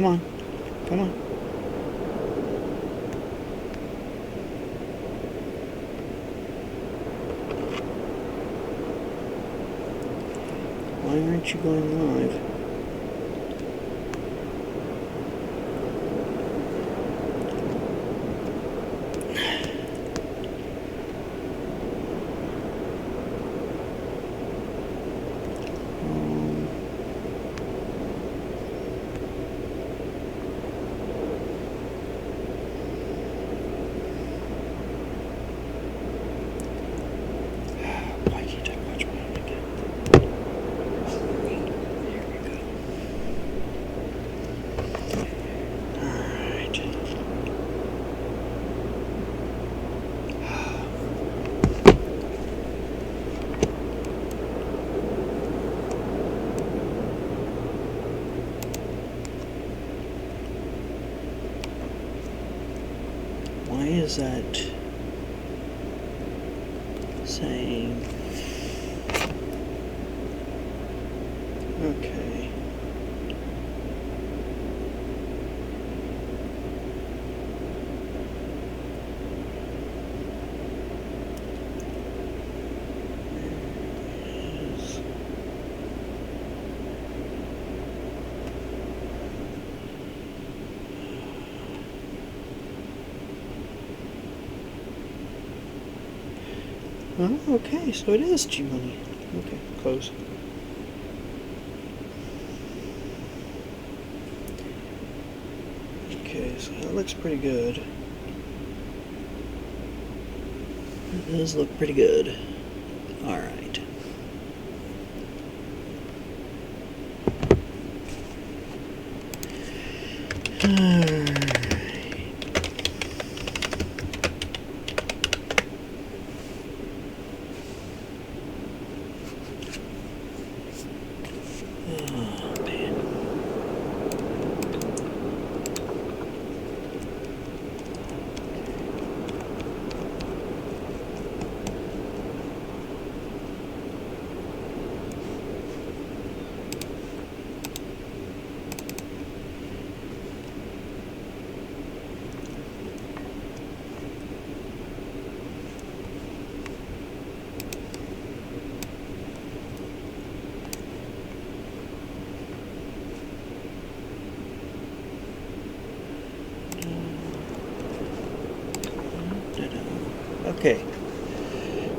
Come on. Come on. Why aren't you going live? Why is that saying? Okay. Oh, okay, so it is G-Money. Okay, close. Okay, so that looks pretty good. It does look pretty good. Alright. Okay,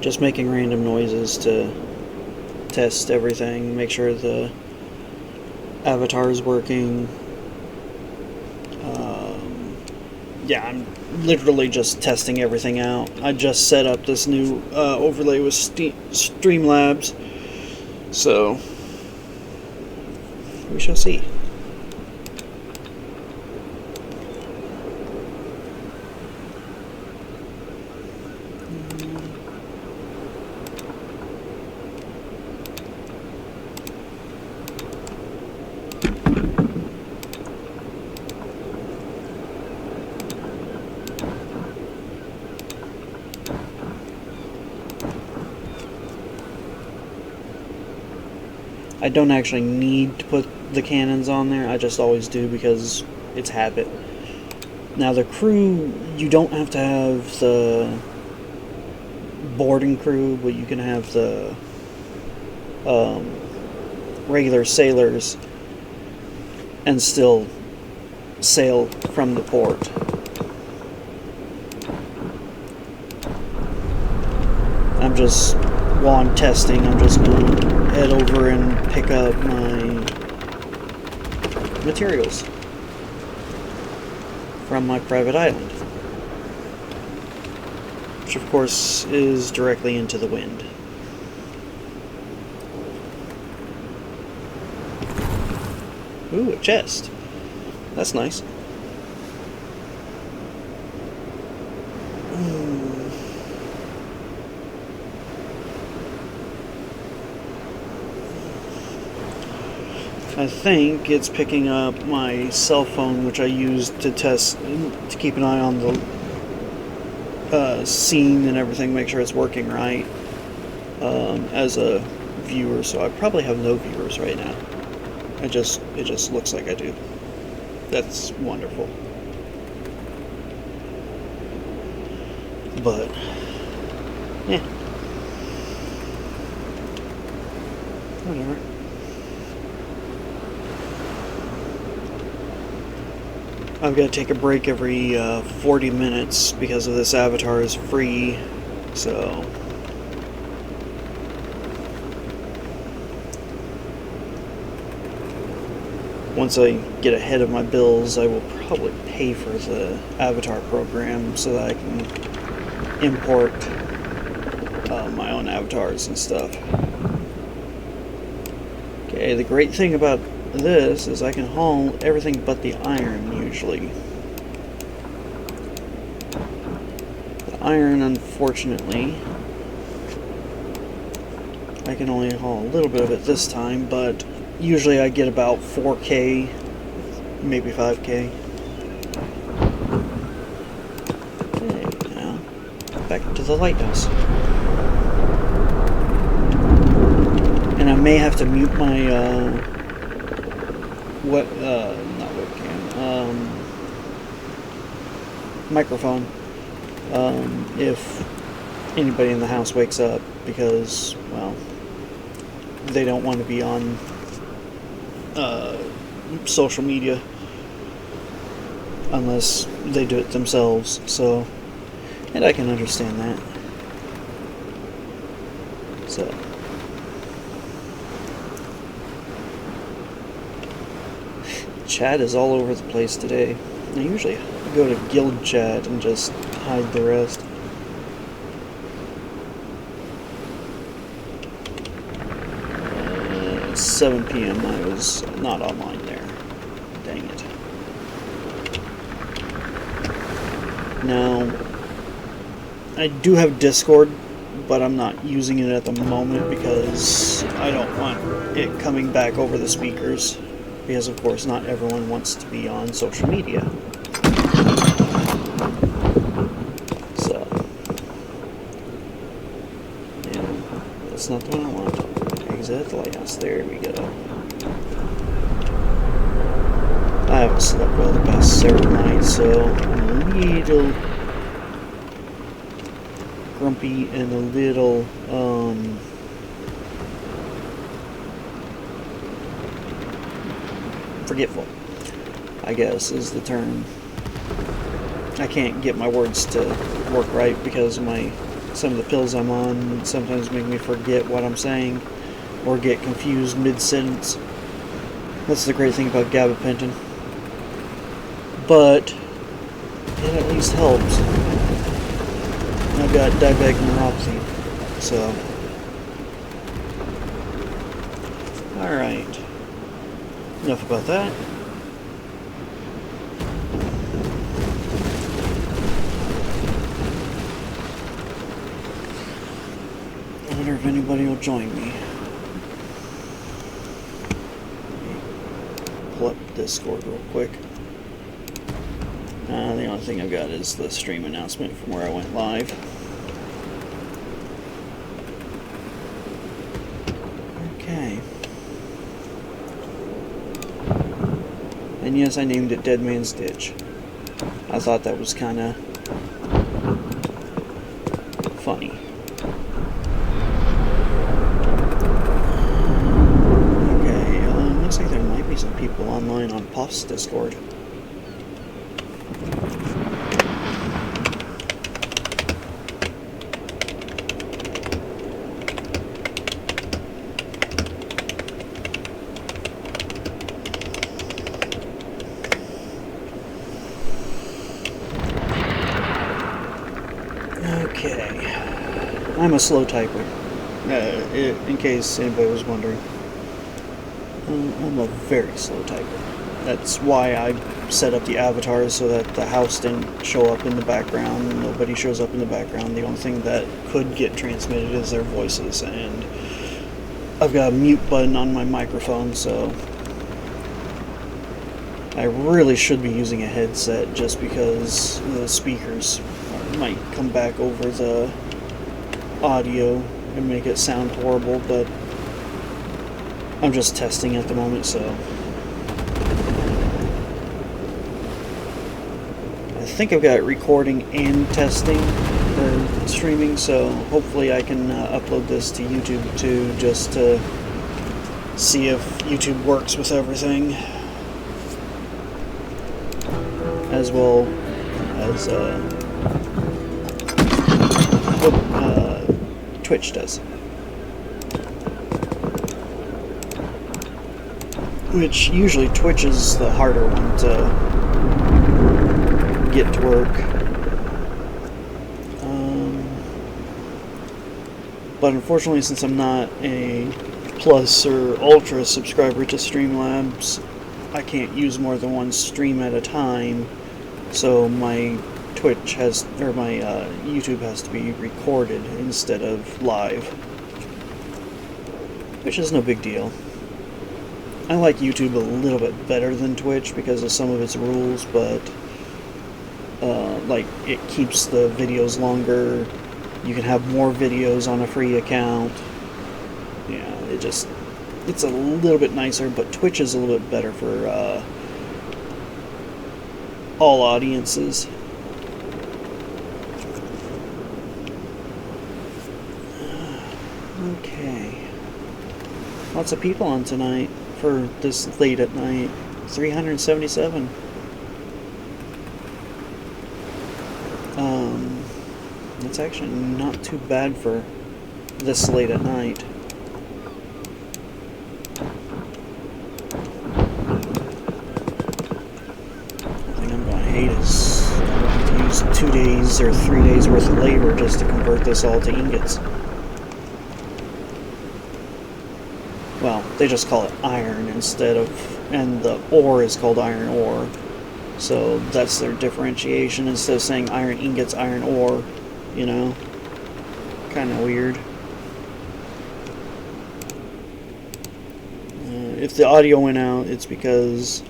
just making random noises to test everything, make sure the avatar is working. Yeah, I'm literally just testing everything out. I just set up this new overlay with StreamLabs, so we shall see. I don't actually need to put the cannons on there, I just always do because it's habit. Now the crew, you don't have to have the boarding crew, but you can have the regular sailors and still sail from the port. While I'm testing, I'm just going to head over and pick up my materials from my private island, which of course is directly into the wind. Ooh, a chest. That's nice. I think it's picking up my cell phone, which I use to test, to keep an eye on the scene and everything, make sure it's working right, as a viewer. So I probably have no viewers right now. It just looks like I do. That's wonderful. But yeah, whatever. I've got to take a break every 40 minutes because of this avatar is free, so once I get ahead of my bills, I will probably pay for the avatar program so that I can import my own avatars and stuff. Okay, the great thing about this is I can haul everything but the iron usually. The iron, unfortunately, I can only haul a little bit of it this time, but usually I get about 4K, maybe 5K. Okay, now back to the lighthouse. And I may have to mute my not webcam, microphone if anybody in the house wakes up, because, well, they don't want to be on social media unless they do it themselves, so, and I can understand that. So chat is all over the place today. I usually go to guild chat and just hide the rest. At 7 p.m. I was not online there. Dang it. Now, I do have Discord, but I'm not using it at the moment because I don't want it coming back over the speakers. Because, of course, not everyone wants to be on social media. So, yeah, that's not the one I want. Exit the lighthouse. There we go. I haven't slept well the past several nights, so I'm a little grumpy and a little, forgetful, I guess is the term. I can't get my words to work right because some of the pills I'm on sometimes make me forget what I'm saying or get confused mid-sentence. That's the great thing about gabapentin. But it at least helps. I've got diabetic neuropathy, so alright. Enough about that. I wonder if anybody will join me. Pull up Discord real quick. The only thing I've got is the stream announcement from where I went live. Okay. And yes, I named it Dead Man's Ditch. I thought that was kind of funny. Okay, looks like there might be some people online on Puff's Discord. Okay, I'm a slow typer, in case anybody was wondering. I'm a very slow typer. That's why I set up the avatars so that the house didn't show up in the background. Nobody shows up in the background. The only thing that could get transmitted is their voices, and I've got a mute button on my microphone, so I really should be using a headset just because the speakers might come back over the audio and make it sound horrible, but I'm just testing at the moment, so think I've got recording and testing or streaming, so hopefully I can upload this to YouTube too, just to see if YouTube works with everything, as well as what Twitch does. Which usually Twitch is the harder one to get to work. But unfortunately, since I'm not a Plus or Ultra subscriber to StreamLabs, I can't use more than one stream at a time. So my Twitch has, or my YouTube has to be recorded instead of live, which is no big deal. I like YouTube a little bit better than Twitch because of some of its rules, but like it keeps the videos longer. You can have more videos on a free account. Yeah, it's a little bit nicer, but Twitch is a little bit better for all audiences. Okay. Lots of people on tonight for this late at night. 377. That's actually not too bad for this late at night. The thing I'm going to hate is I'm going to use 2 days or 3 days worth of labor just to convert this all to ingots. Well, they just call it iron instead of, and the ore is called iron ore. So that's their differentiation. Instead of saying iron ingots, iron ore, you know, kind of weird. If the audio went out, it's because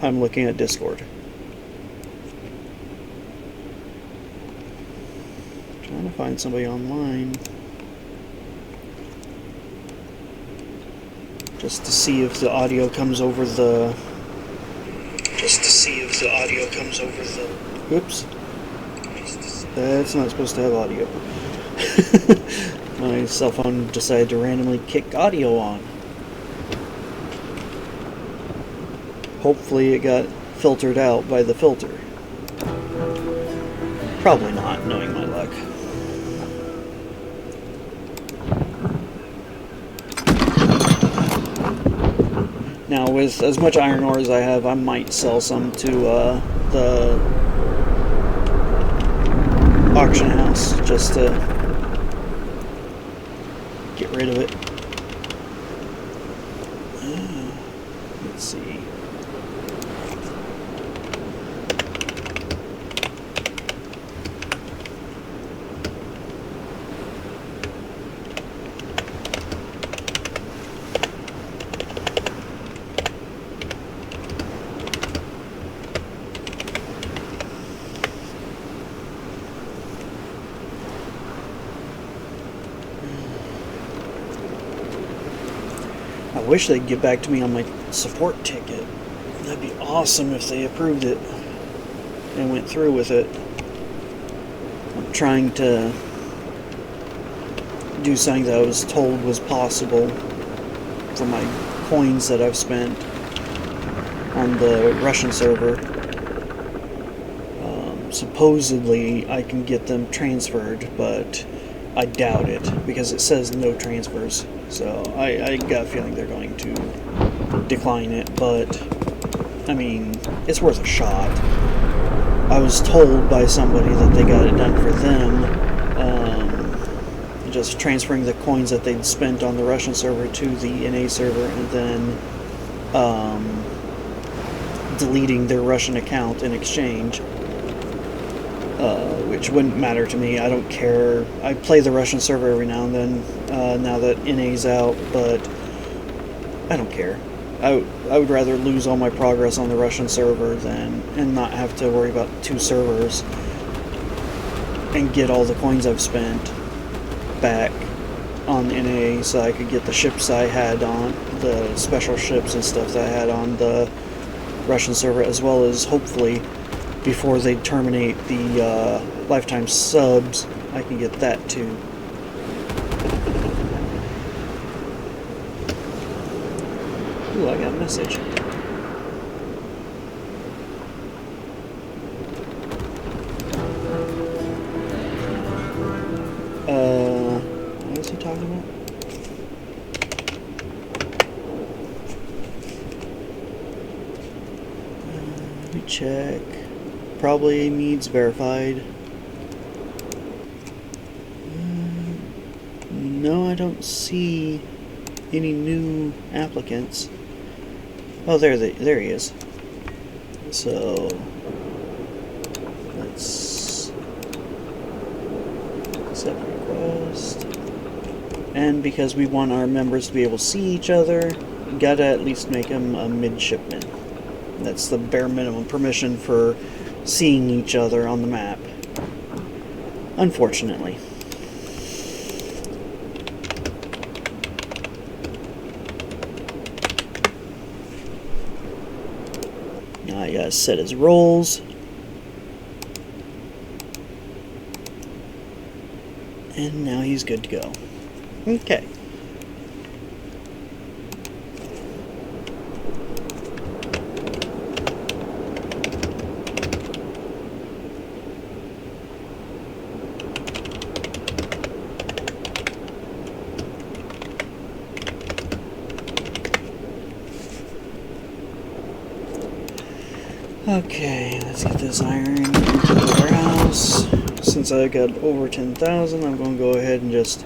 I'm looking at Discord. Trying to find somebody online. Just to see if the audio comes over the... Oops. That's not supposed to have audio. My cell phone decided to randomly kick audio on. Hopefully it got filtered out by the filter. Probably not, knowing my luck. Now, with as much iron ore as I have, I might sell some to the auction house just to get rid of it. Let's see. I wish they'd get back to me on my support ticket. That'd be awesome if they approved it and went through with it. I'm trying to do something that I was told was possible for my coins that I've spent on the Russian server. Supposedly I can get them transferred, but I doubt it because it says no transfers. So I got a feeling they're going to decline it, but I mean, it's worth a shot. I was told by somebody that they got it done for them, just transferring the coins that they'd spent on the Russian server to the NA server, and then deleting their Russian account in exchange, which wouldn't matter to me. I don't care. I play the Russian server every now and then, now that NA's out, but I don't care. I would rather lose all my progress on the Russian server and not have to worry about 2 servers and get all the coins I've spent back on NA, so I could get the ships I had on, the special ships and stuff that I had on the Russian server, as well as hopefully before they terminate the lifetime subs, I can get that too. Ooh, I got a message. What is he talking about? Let me check. Probably needs verified. No, I don't see any new applicants. Oh, there he is. So let's accept request. And because we want our members to be able to see each other, we gotta at least make him a midshipman. That's the bare minimum permission for seeing each other on the map. Unfortunately. Now I gotta set his roles. And now he's good to go. Okay. Okay, let's get this iron into the warehouse. Since I got over 10,000, I'm going to go ahead and just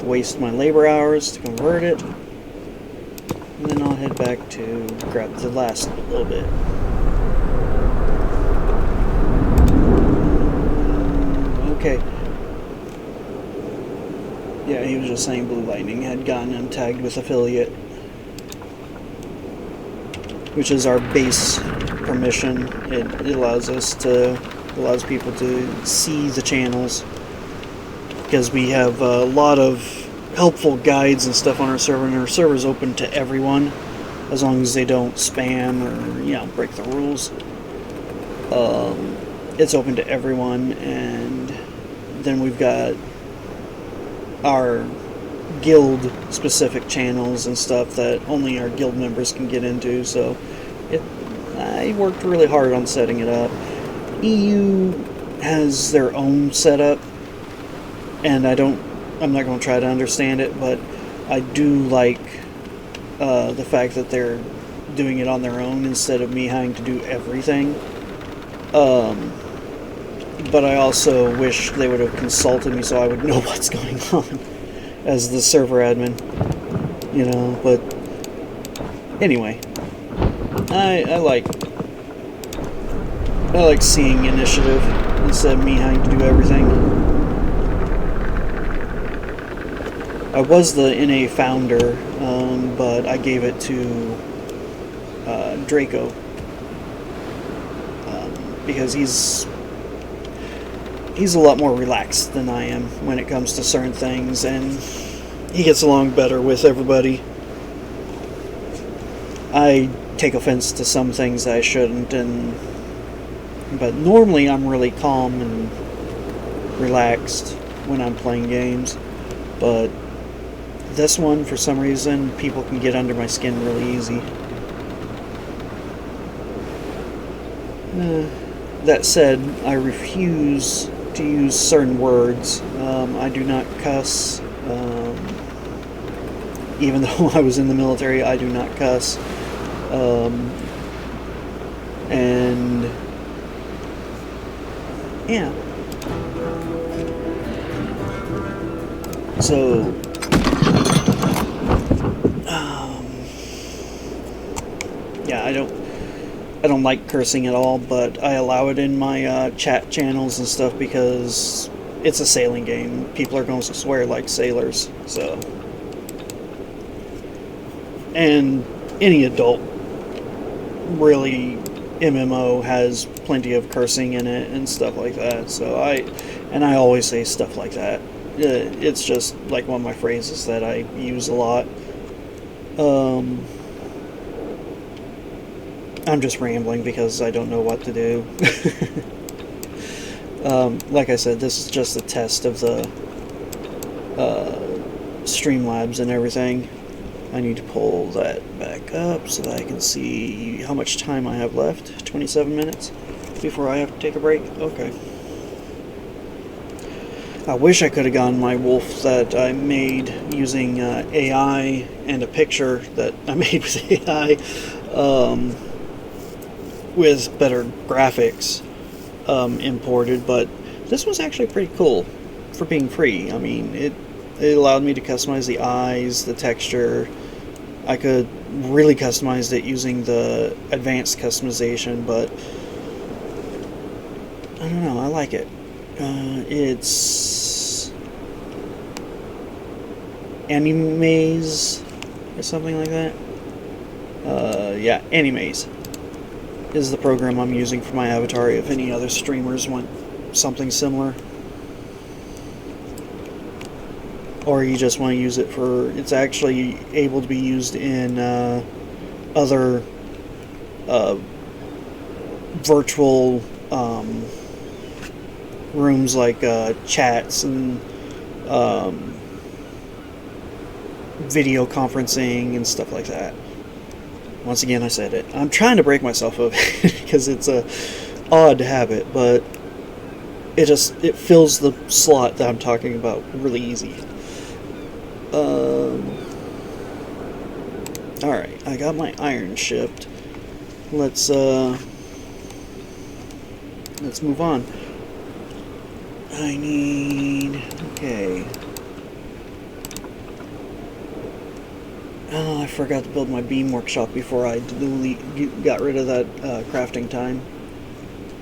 waste my labor hours to convert it. And then I'll head back to grab the last little bit. Okay. Yeah, he was just saying Blue Lightning had gotten him tagged with affiliate, which is our base permission. It allows people to see the channels, because we have a lot of helpful guides and stuff on our server, and our server is open to everyone as long as they don't spam or break the rules. It's open to everyone, and then we've got our guild specific channels and stuff that only our guild members can get into. So I worked really hard on setting it up. EU has their own setup, and I'm not going to try to understand it, but I do like the fact that they're doing it on their own instead of me having to do everything. But I also wish they would have consulted me so I would know what's going on as the server admin, but anyway, I like seeing initiative instead of me having to do everything. I was the NA founder, but I gave it to Draco, because he's a lot more relaxed than I am when it comes to certain things, and he gets along better with everybody. I take offense to some things that I shouldn't, but normally I'm really calm and relaxed when I'm playing games, but this one, for some reason, people can get under my skin really easy. That said, I refuse to use certain words. I do not cuss. Even though I was in the military, I do not cuss. And yeah. So yeah, I don't like cursing at all, but I allow it in my chat channels and stuff because it's a sailing game. People are going to swear like sailors, so. And any adult, really, MMO has plenty of cursing in it and stuff like that, so I always say stuff like that. It's just like one of my phrases that I use a lot. I'm just rambling because I don't know what to do. Like I said, this is just a test of the StreamLabs and everything. I need to pull that back up so that I can see how much time I have left. 27 minutes before I have to take a break. Okay. I wish I could have gotten my wolf that I made using AI and a picture that I made with AI with better graphics imported, but this was actually pretty cool for being free. I mean, it allowed me to customize the eyes, the texture. I could really customize it using the advanced customization, but I don't know, I like it. It's Animaze or something like that. Yeah, Animaze is the program I'm using for my avatar. If any other streamers want something similar, or you just want to use it for, it's actually able to be used in other virtual rooms like chats and video conferencing and stuff like that. Once again, I said it. I'm trying to break myself of it because it's a odd habit, but it fills the slot that I'm talking about really easy. Alright, I got my iron shipped. Let's move on. I need... okay. Oh, I forgot to build my beam workshop before I got rid of that crafting time.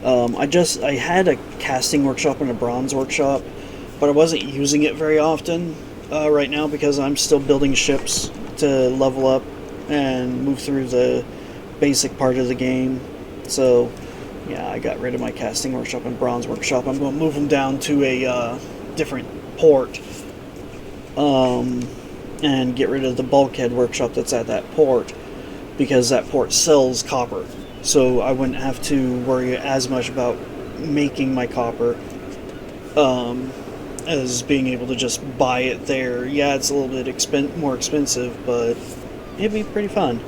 I had a casting workshop and a bronze workshop, but I wasn't using it very often right now because I'm still building ships to level up and move through the basic part of the game. So, yeah, I got rid of my casting workshop and bronze workshop. I'm going to move them down to a different port. And get rid of the bulkhead workshop that's at that port, because that port sells copper, so I wouldn't have to worry as much about making my copper as being able to just buy it there. Yeah, it's a little bit more expensive, but it'd be pretty fun.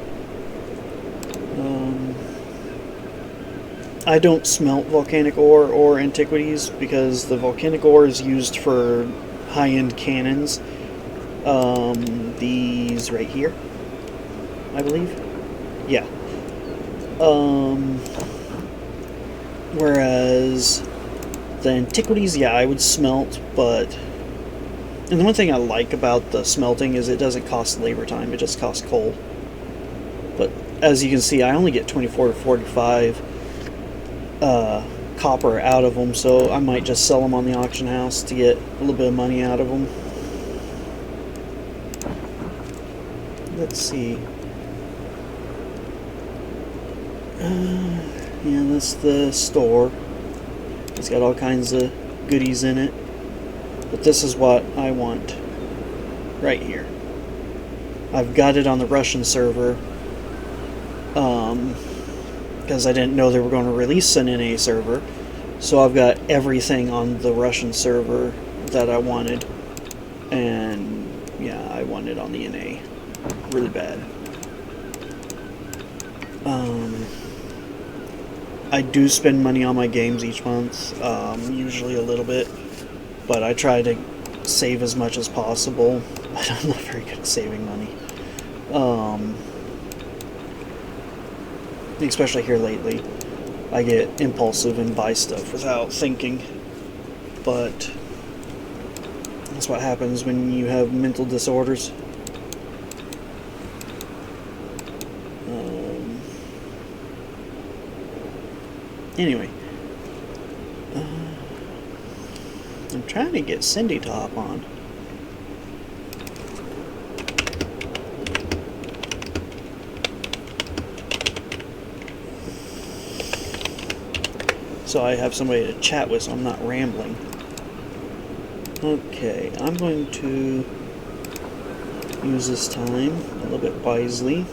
I don't smelt volcanic ore or antiquities because the volcanic ore is used for high-end cannons. These right here, I believe. Yeah. Whereas the antiquities, yeah, I would smelt, but... and the one thing I like about the smelting is it doesn't cost labor time, it just costs coal. But as you can see, I only get 24 to 45 copper out of them, so I might just sell them on the auction house to get a little bit of money out of them. Let's see. Yeah, that's the store. It's got all kinds of goodies in it. But this is what I want. Right here. I've got it on the Russian server. Because I didn't know they were going to release an NA server. So I've got everything on the Russian server that I wanted. And yeah, I want it on the NA. Really bad. I do spend money on my games each month, usually a little bit, but I try to save as much as possible. But I'm not very good at saving money. Especially here lately. I get impulsive and buy stuff without thinking, but that's what happens when you have mental disorders. Anyway, I'm trying to get Cindy to hop on. So I have somebody to chat with, so I'm not rambling. Okay, I'm going to use this time a little bit wisely.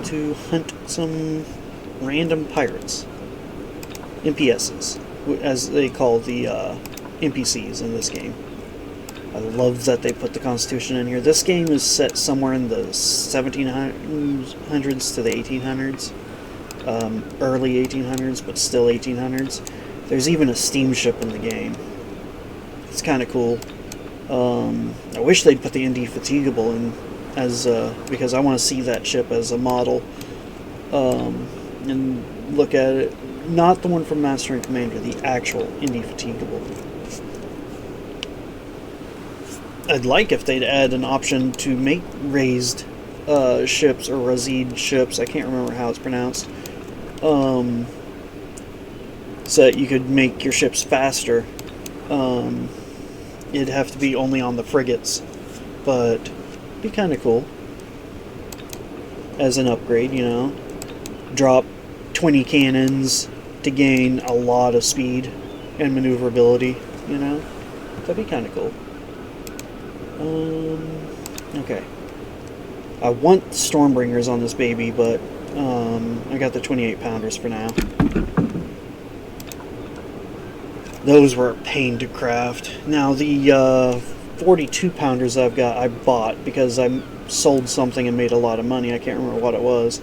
to hunt some random pirates. NPSs, as they call the NPCs in this game. I love that they put the Constitution in here. This game is set somewhere in the 1700s to the 1800s. Early 1800s, but still 1800s. There's even a steamship in the game. It's kind of cool. I wish they'd put the Indefatigable in as because I want to see that ship as a model and look at it. Not the one from Master and Commander, the actual Indefatigable. I'd like if they'd add an option to make raised ships or razid ships. I can't remember how it's pronounced. So that you could make your ships faster. It'd have to be only on the frigates, but it'd be kind of cool as an upgrade, you know. Drop 20 cannons to gain a lot of speed and maneuverability, you know. That'd be kind of cool. Okay. I want Stormbringers on this baby, but I got the 28-pounders for now. Those were a pain to craft. Now the 42-pounders I've got, I bought because I sold something and made a lot of money. I can't remember what it was.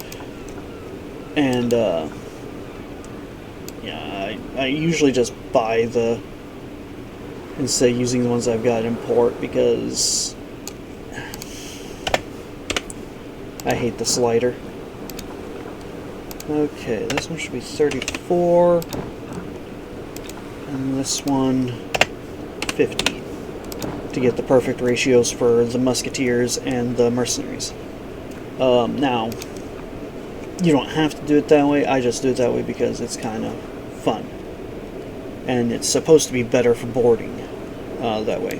And yeah, I usually just buy the instead of using the ones I've got in port because I hate the slider. Okay, this one should be 34. And this one, 50, to get the perfect ratios for the musketeers and the mercenaries. Now, you don't have to do it that way. I just do it that way because it's kind of fun. And it's supposed to be better for boarding that way.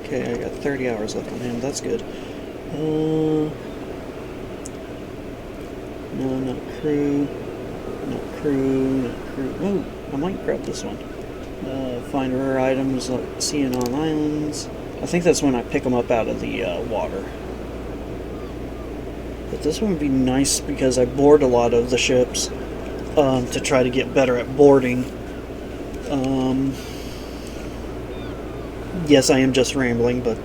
Okay, I got 30 hours left on him. That's good. No, not crew. Not crew, not crew. Oh, I might grab this one. Find rare items like seeing on islands. I think that's when I pick them up out of the water. But this one would be nice because I board a lot of the ships to try to get better at boarding. Yes, I am just rambling, but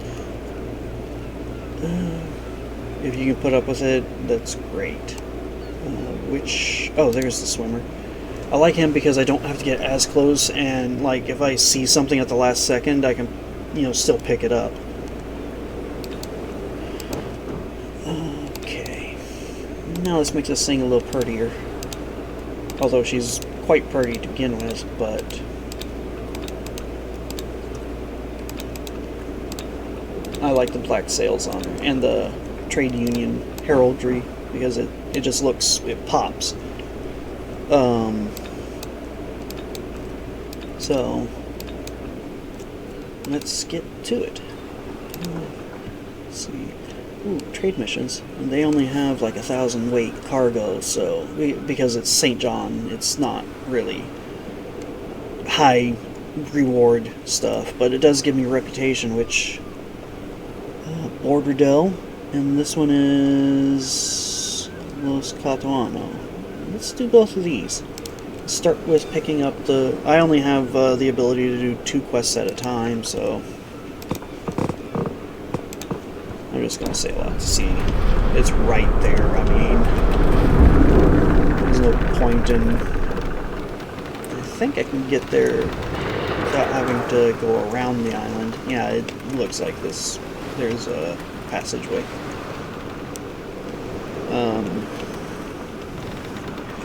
if you can put up with it, that's great. Oh, there's the swimmer. I like him because I don't have to get as close, and like if I see something at the last second, I can, you know, still pick it up. Okay. Now let's make this thing a little prettier. Although she's quite pretty to begin with, but I like the black sails on her and the trade union heraldry because it just looks, it pops. So let's get to it. Let's see. Ooh, trade missions. And they only have like 1,000 weight cargo, so because it's St. John, it's not really high reward stuff, but it does give me reputation, which Borderdell, and this one is Los Catuano. Let's do both of these. Let's start with picking up the... I only have the ability to do 2 quests at a time, so I'm just going to sail out to sea. It's right there, I mean, there's no point in... I think I can get there without having to go around the island. Yeah, it looks like this. There's a passageway.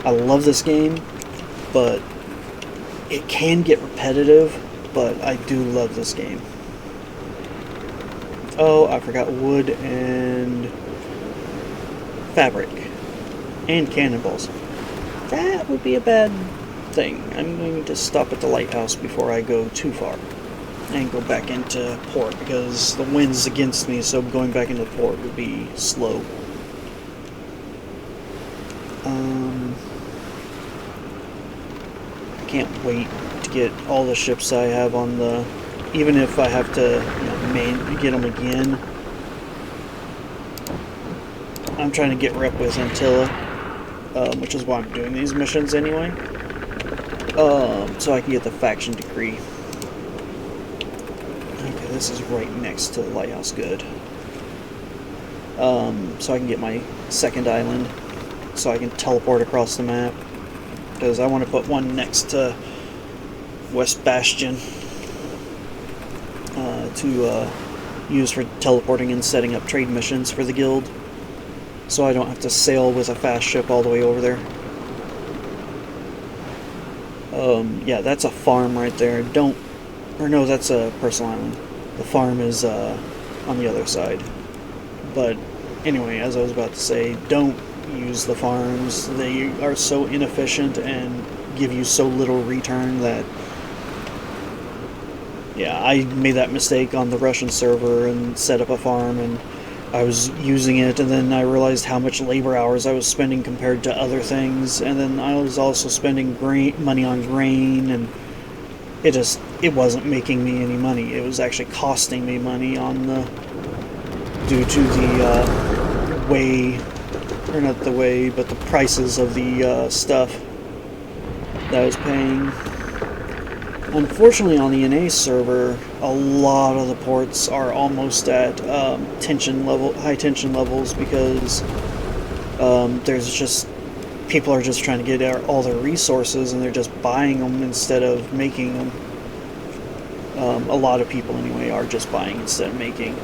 I love this game, but it can get repetitive, but I do love this game. Oh, I forgot wood and fabric and cannonballs. That would be a bad thing. I'm going to stop at the lighthouse before I go too far and go back into port because the wind's against me, so going back into port would be slow. I can't wait to get all the ships I have on the... Even if I have to, you know, get them again. I'm trying to get rep with Antilla, which is why I'm doing these missions anyway, so I can get the faction decree. Okay, this is right next to the Lighthouse Good. So I can get my second island, so I can teleport across the map, because I want to put one next to West Bastion to use for teleporting and setting up trade missions for the guild, so I don't have to sail with a fast ship all the way over there. Yeah, that's a farm right there. No, that's a personal island. The farm is on the other side. But anyway, as I was about to say, don't use the farms. They are so inefficient and give you so little return that... Yeah, I made that mistake on the Russian server and set up a farm, and I was using it, and then I realized how much labor hours I was spending compared to other things, and then I was also spending money on grain, and it wasn't making me any money. It was actually costing me money due to the but the prices of the stuff that I was paying. Unfortunately, on the NA server, a lot of the ports are almost at high tension levels, because there's just people are just trying to get all their resources, and they're just buying them instead of making them. A lot of people, anyway, are just buying instead of making.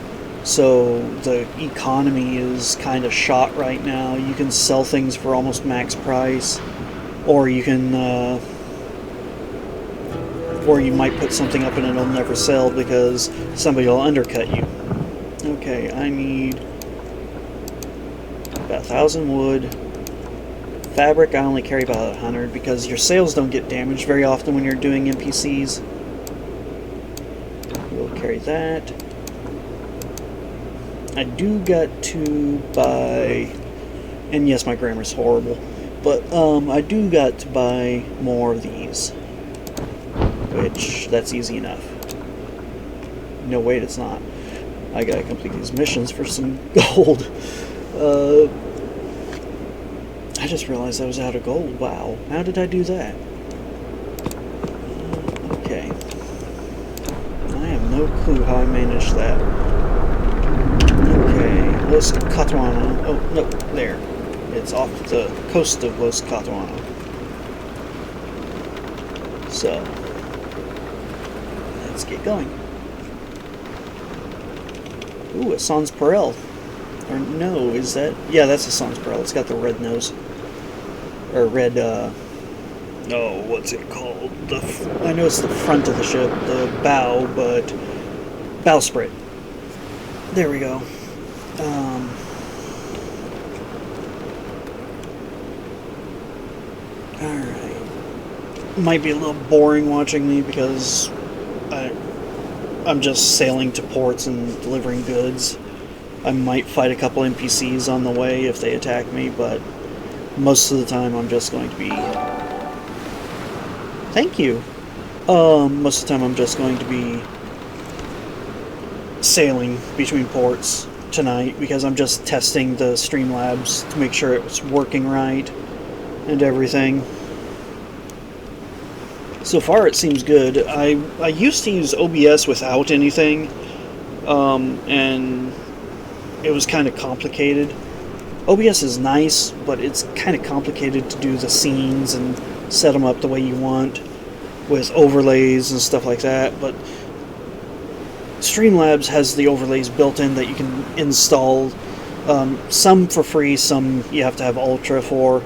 So the economy is kind of shot right now. You can sell things for almost max price, or you can, or you might put something up and it'll never sell because somebody will undercut you. Okay, I need about 1,000 wood. Fabric, I only carry about 100 because your sails don't get damaged very often when you're doing NPCs. We'll carry that. I do got to buy, and yes, my grammar's horrible, but I do got to buy more of these, which that's easy enough. No, wait, it's not. I gotta complete these missions for some gold. I just realized I was out of gold. Wow, how did I do that? Okay. I have no clue how I managed that. Okay, Los Catuano. Oh, no, there. It's off the coast of Los Catuano. So, let's get going. Ooh, a Sans Perel. Or no, is that... Yeah, that's a Sans Perel. It's got the red nose. Or red, oh, what's it called? I know it's the front of the ship, the bow, but... Bowsprit. There we go. Alright. Might be a little boring watching me because I'm just sailing to ports and delivering goods. I might fight a couple NPCs on the way if they attack me, but most of the time I'm just going to be... Thank you! Most of the time I'm just going to be sailing between ports tonight because I'm just testing the StreamLabs to make sure it's working right and everything. So far it seems good. I used to use OBS without anything, and it was kind of complicated. OBS is nice, but it's kind of complicated to do the scenes and set them up the way you want with overlays and stuff like that, but StreamLabs has the overlays built in that you can install, some for free, some you have to have Ultra for,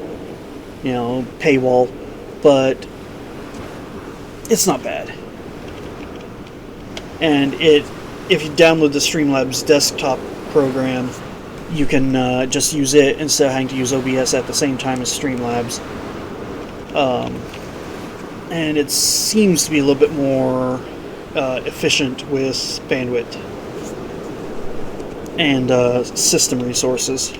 you know, paywall, but it's not bad. And if you download the StreamLabs desktop program, you can just use it instead of having to use OBS at the same time as StreamLabs. And it seems to be a little bit more efficient with bandwidth and system resources,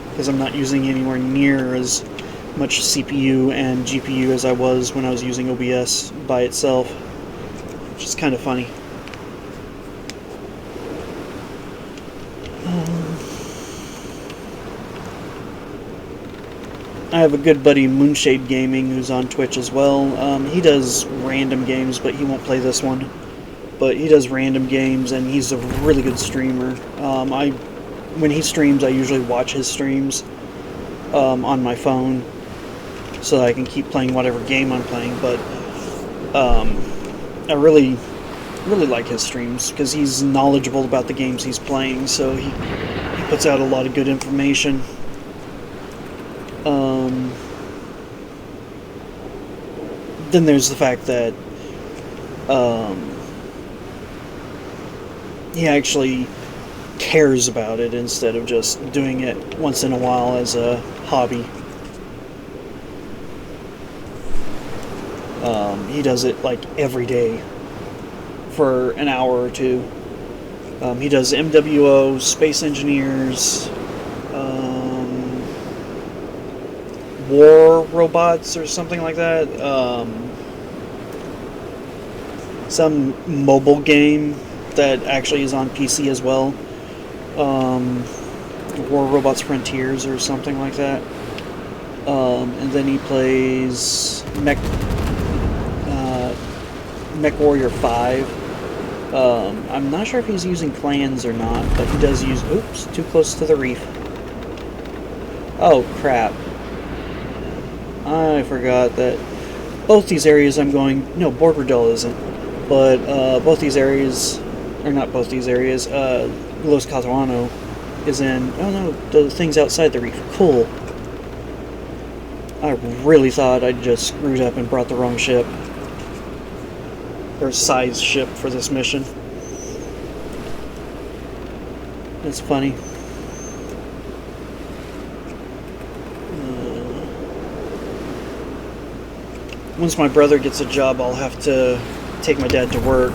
because I'm not using anywhere near as much CPU and GPU as I was when I was using OBS by itself, which is kind of funny. I have a good buddy, Moonshade Gaming, who's on Twitch as well. He does random games, but he won't play this one. But he does random games, and he's a really good streamer. When he streams, I usually watch his streams on my phone, so that I can keep playing whatever game I'm playing. But I really like his streams because he's knowledgeable about the games he's playing, so he puts out a lot of good information. Then there's the fact that he actually cares about it instead of just doing it once in a while as a hobby. He does it like every day for an hour or two. He does MWO, Space Engineers, War Robots or something like that. Some mobile game that actually is on PC as well. War Robots Frontiers or something like that. And then he plays Mech Warrior 5. I'm not sure if he's using clans or not, but he does use... Oops, too close to the reef. Oh, crap. I forgot that both these areas I'm going... No, Borberdell isn't. But both these areas... Or not both these areas. Los Catalano is in... Oh no, the thing's outside the reef. Cool. I really thought I'd just screwed up and brought the wrong ship. Or size ship for this mission. It's funny. Once my brother gets a job, I'll have to take my dad to work.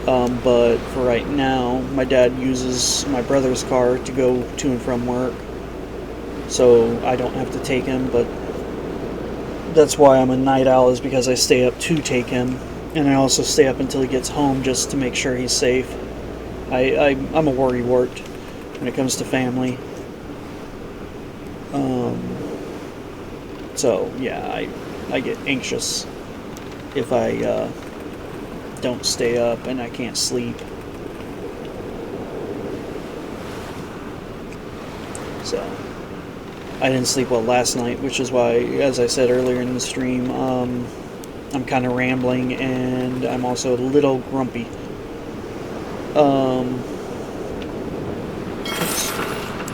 But for right now, my dad uses my brother's car to go to and from work. So I don't have to take him, but that's why I'm a night owl, is because I stay up to take him. And I also stay up until he gets home just to make sure he's safe. I'm a worrywart when it comes to family. So, yeah, I get anxious if I don't stay up and I can't sleep. So, I didn't sleep well last night, which is why, as I said earlier in the stream, I'm kind of rambling, and I'm also a little grumpy. Oops.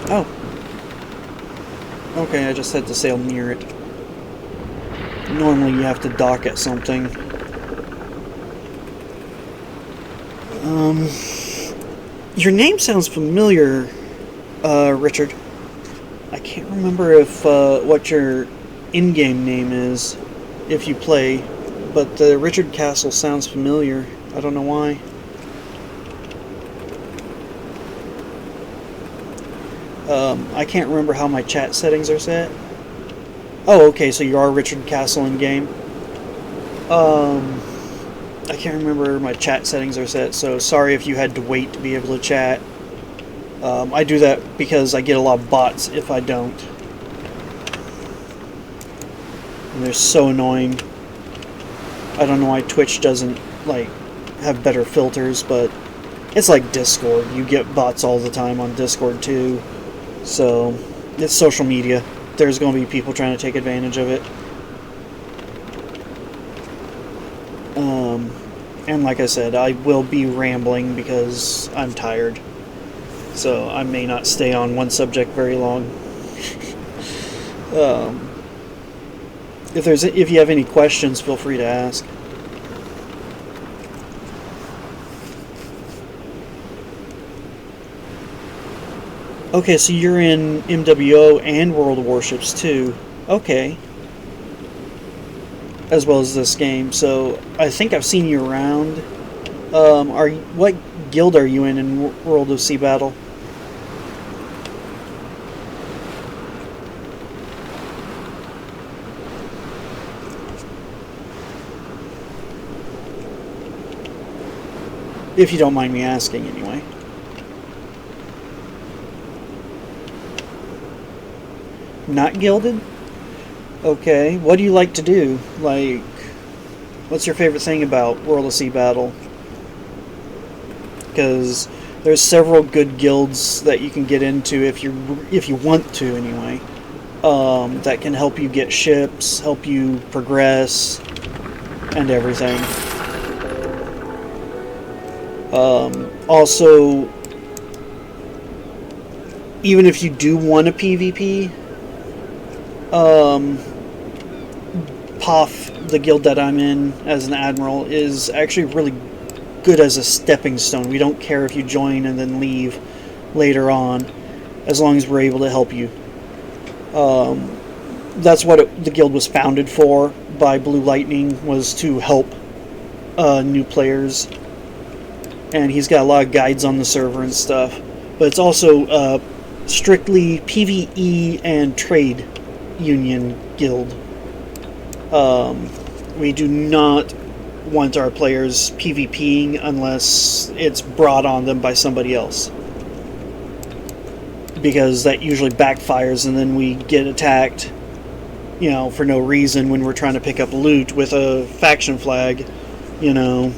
Oh. Okay, I just had to sail near it. Normally you have to dock at something. Your name sounds familiar, Richard. I can't remember if, what your in-game name is, if you play. But the Richard Castle sounds familiar. I don't know why. I can't remember how my chat settings are set. Oh, okay, so you are Richard Castle in game. I can't remember my chat settings are set, so sorry if you had to wait to be able to chat. I do that because I get a lot of bots if I don't. And they're so annoying. I don't know why Twitch doesn't, like, have better filters, but it's like Discord. You get bots all the time on Discord, too. So, it's social media. There's going to be people trying to take advantage of it. And like I said, I will be rambling because I'm tired. So, I may not stay on one subject very long. If you have any questions, feel free to ask. Okay, so you're in MWO and World of Warships too. Okay. As well as this game. So I think I've seen you around. What guild are you in World of Sea Battle? If you don't mind me asking, anyway. Not gilded? Okay, what do you like to do? Like, what's your favorite thing about World of Sea Battle? Because there's several good guilds that you can get into if you want to anyway. That can help you get ships, help you progress, and everything. Also, even if you do want a PvP, POF, the guild that I'm in as an admiral, is actually really good as a stepping stone. We don't care if you join and then leave later on, as long as we're able to help you. That's what the guild was founded for by Blue Lightning, was to help new players. And he's got a lot of guides on the server and stuff. But it's also strictly PvE and trade union guild. We do not want our players PvPing unless it's brought on them by somebody else, because that usually backfires and then we get attacked, you know, for no reason when we're trying to pick up loot with a faction flag, you know,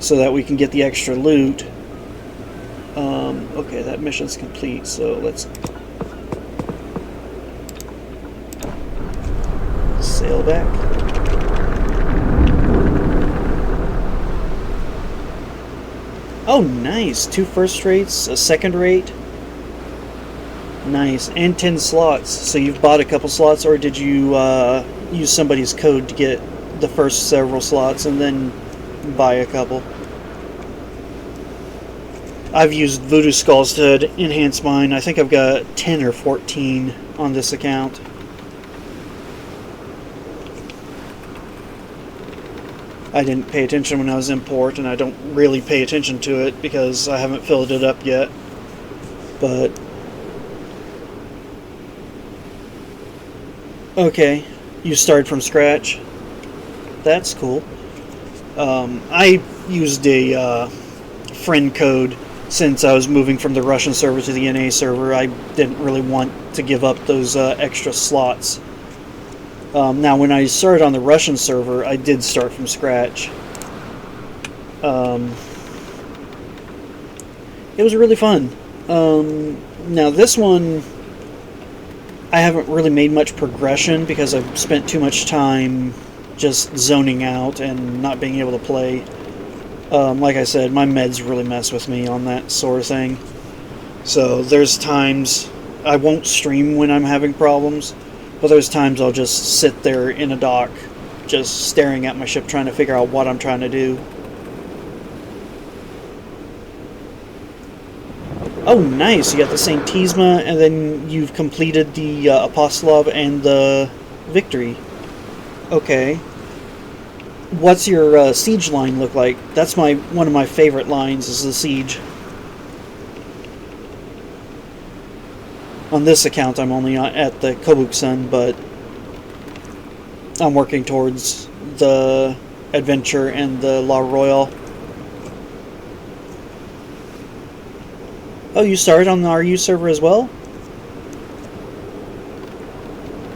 so that we can get the extra loot. Okay, that mission's complete, so let's sail back. Oh, nice. 2 first rates, a second rate. Nice. And 10 slots. So you've bought a couple slots, or did you use somebody's code to get the first several slots and then buy a couple? I've used Voodoo Skulls to enhance mine. I think I've got 10 or 14 on this account. I didn't pay attention when I was in port, and I don't really pay attention to it because I haven't filled it up yet. But okay, you started from scratch. That's cool. I used a friend code since I was moving from the Russian server to the NA server. I didn't really want to give up those extra slots. Now, when I started on the Russian server, I did start from scratch. It was really fun. Now, this one, I haven't really made much progression because I've spent too much time just zoning out and not being able to play. Like I said, my meds really mess with me on that sort of thing. So there's times I won't stream when I'm having problems, but there's times I'll just sit there in a dock just staring at my ship trying to figure out what I'm trying to do. Oh, nice. You got the St. Tisma, and then you've completed the Apostolov and the Victory. Okay. What's your siege line look like? That's one of my favorite lines, is the siege. On this account, I'm only at the Kobuk-sun, but I'm working towards the Adventure and the La Royale. Oh, you started on the RU server as well?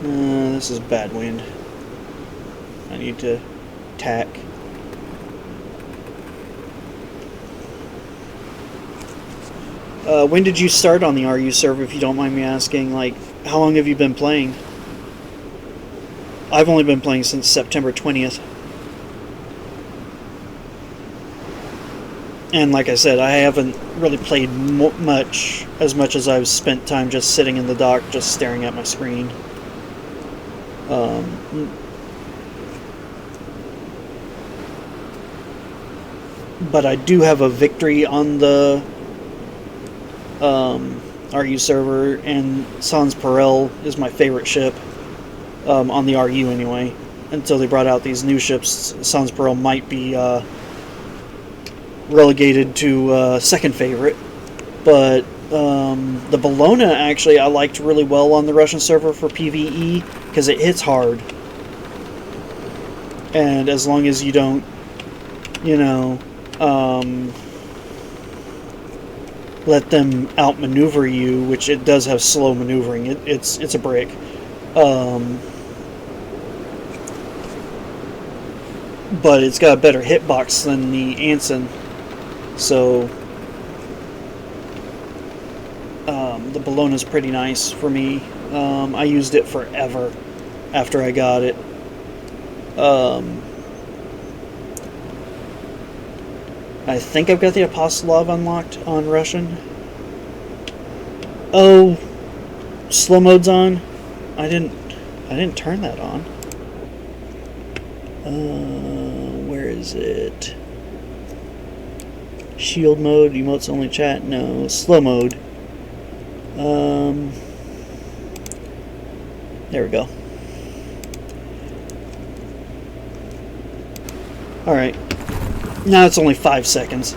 This is bad wind. I need to tack. When did you start on the RU server, if you don't mind me asking? Like, how long have you been playing? I've only been playing since September 20th. And like I said, I haven't really played much as I've spent time just sitting in the dock, just staring at my screen. But I do have a Victory on the RU server, and Sans Perel is my favorite ship, on the RU anyway. Until they brought out these new ships, Sans Perel might be relegated to second favorite. But the Bologna, actually, I liked really well on the Russian server for PvE, because it hits hard. And as long as you don't, you know, let them outmaneuver you, which it does have slow maneuvering. It's a brick. but it's got a better hitbox than the Anson. So the Bologna's pretty nice for me. I used it forever after I got it. I think I've got the Apostolov unlocked on Russian. Oh, slow mode's on. I didn't turn that on. Where is it? Shield mode, emotes only chat. No, slow mode. There we go. Alright. Now it's only 5 seconds.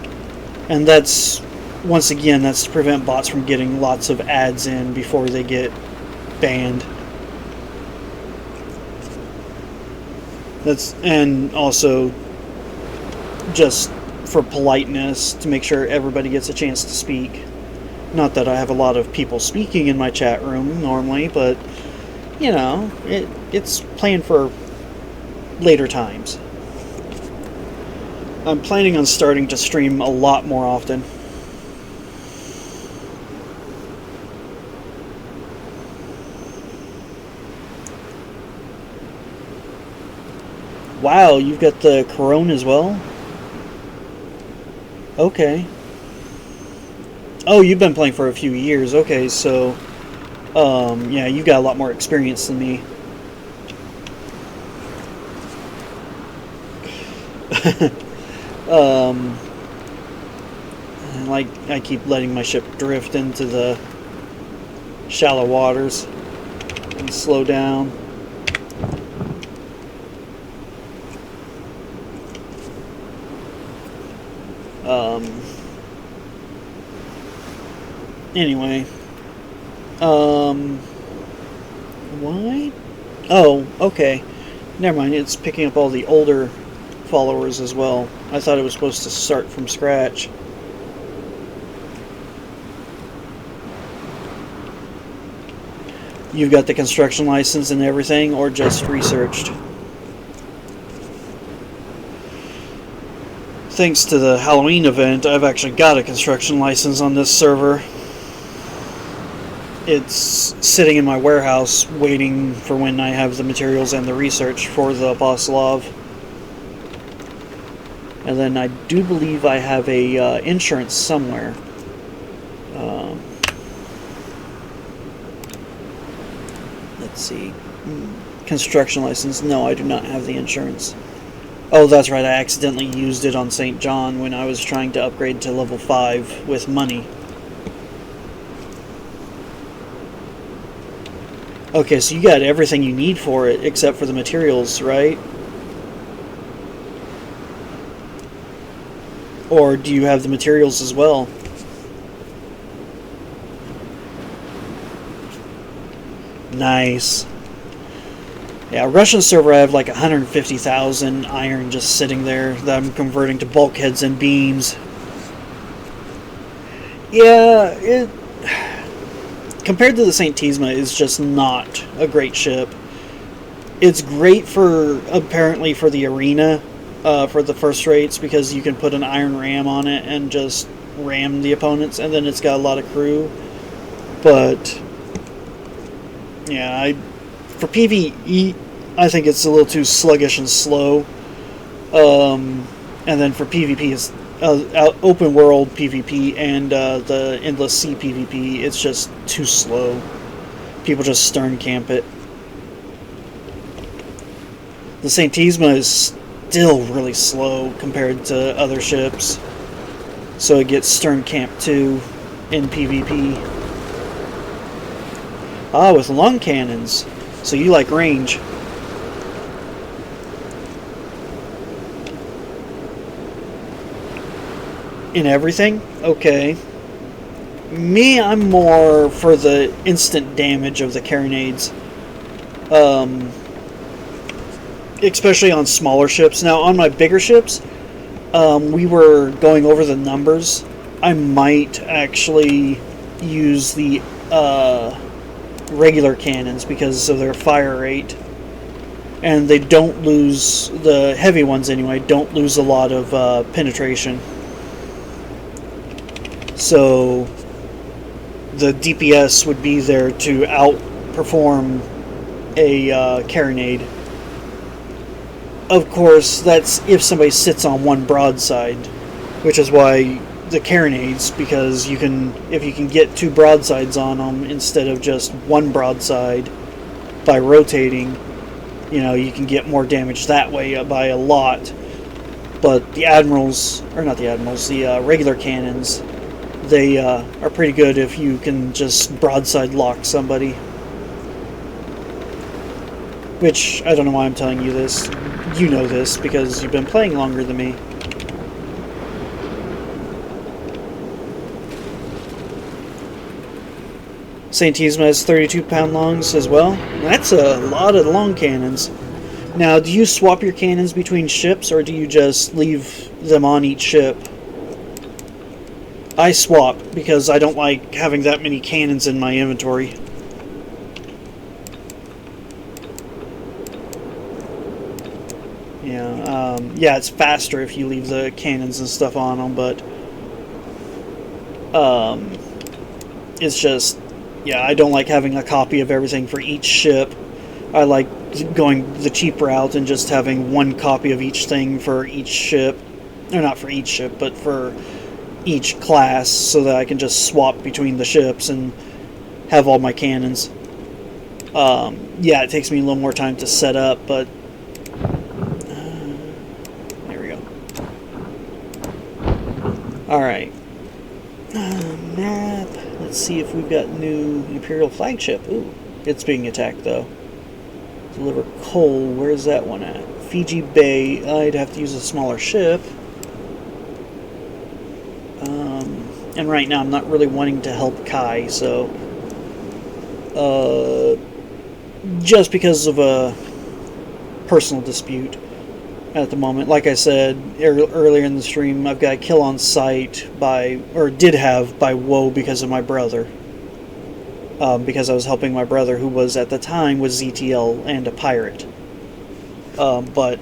And that's, once again, that's to prevent bots from getting lots of ads in before they get banned. And also just for politeness, to make sure everybody gets a chance to speak. Not that I have a lot of people speaking in my chat room normally, but you know, it's planned for later times. I'm planning on starting to stream a lot more often. Wow, you've got the Corona as well? Okay. Oh, you've been playing for a few years. Okay, so yeah, you've got a lot more experience than me. Like, I keep letting my ship drift into the shallow waters and slow down. Anyway. Why? Oh, okay. Never mind, it's picking up all the older followers as well. I thought it was supposed to start from scratch. You've got the construction license and everything, or just researched? Thanks to the Halloween event, I've actually got a construction license on this server. It's sitting in my warehouse waiting for when I have the materials and the research for the Apostolov. And then I do believe I have a insurance somewhere. Let's see. Construction license. No, I do not have the insurance. Oh, that's right. I accidentally used it on St. John when I was trying to upgrade to level 5 with money. Okay, so you got everything you need for it except for the materials, right? Or do you have the materials as well? Nice. Yeah, Russian server, I have like 150,000 iron just sitting there that I'm converting to bulkheads and beams. Yeah, compared to the St. Tisma, it's just not a great ship. It's great for, apparently, for the arena, for the first rates, because you can put an iron ram on it and just ram the opponents, and then it's got a lot of crew. But yeah, for PvE, I think it's a little too sluggish and slow. And then for PvP, it's open world PvP and the endless sea PvP, it's just too slow. People just stern camp it. The St. Tisma is still really slow compared to other ships, so it gets stern camped too in PvP. Ah, with lung cannons, so you like range. In everything? Okay. Me, I'm more for the instant damage of the carronades. Especially on smaller ships. Now, on my bigger ships, we were going over the numbers. I might actually use the regular cannons because of their fire rate. and they don't lose, the heavy ones anyway, don't lose a lot of penetration. So the DPS would be there to outperform a carronade. Of course, that's if somebody sits on one broadside, which is why the carronades, because you can, if you can get 2 broadsides on them instead of just 1 broadside by rotating, you know, you can get more damage that way by a lot. But the admirals, or not the admirals, the regular cannons, they are pretty good if you can just broadside lock somebody. Which, I don't know why I'm telling you this. You know this because you've been playing longer than me. St. Yzma has 32-pound longs as well. That's a lot of long cannons. Now, do you swap your cannons between ships, or do you just leave them on each ship? I swap, because I don't like having that many cannons in my inventory. Yeah, it's faster if you leave the cannons and stuff on them, but it's just, yeah, I don't like having a copy of everything for each ship. I like going the cheap route and just having one copy of each thing for each ship. Or not for each ship, but for each class, so that I can just swap between the ships and have all my cannons. Yeah, it takes me a little more time to set up, but there we go. Alright. Map. Let's see if we've got new Imperial flagship. Ooh, it's being attacked though. Deliver coal. Where's that one at? Fiji Bay. I'd have to use a smaller ship. And right now I'm not really wanting to help Kai, so just because of a personal dispute at the moment. Like I said earlier in the stream, I've got a kill on sight by, or did have by woe because of my brother. Because I was helping my brother, who was at the time was ZTL and a pirate. But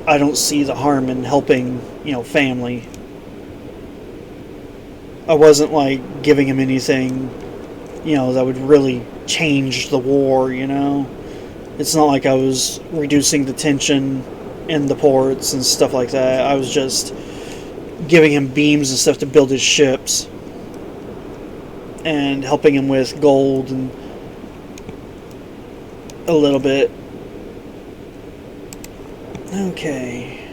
I don't see the harm in helping, you know, family. I wasn't like giving him anything, you know, that would really change the war, you know. It's not like I was reducing the tension in the ports and stuff like that. I was just giving him beams and stuff to build his ships. And helping him with gold and a little bit. Okay.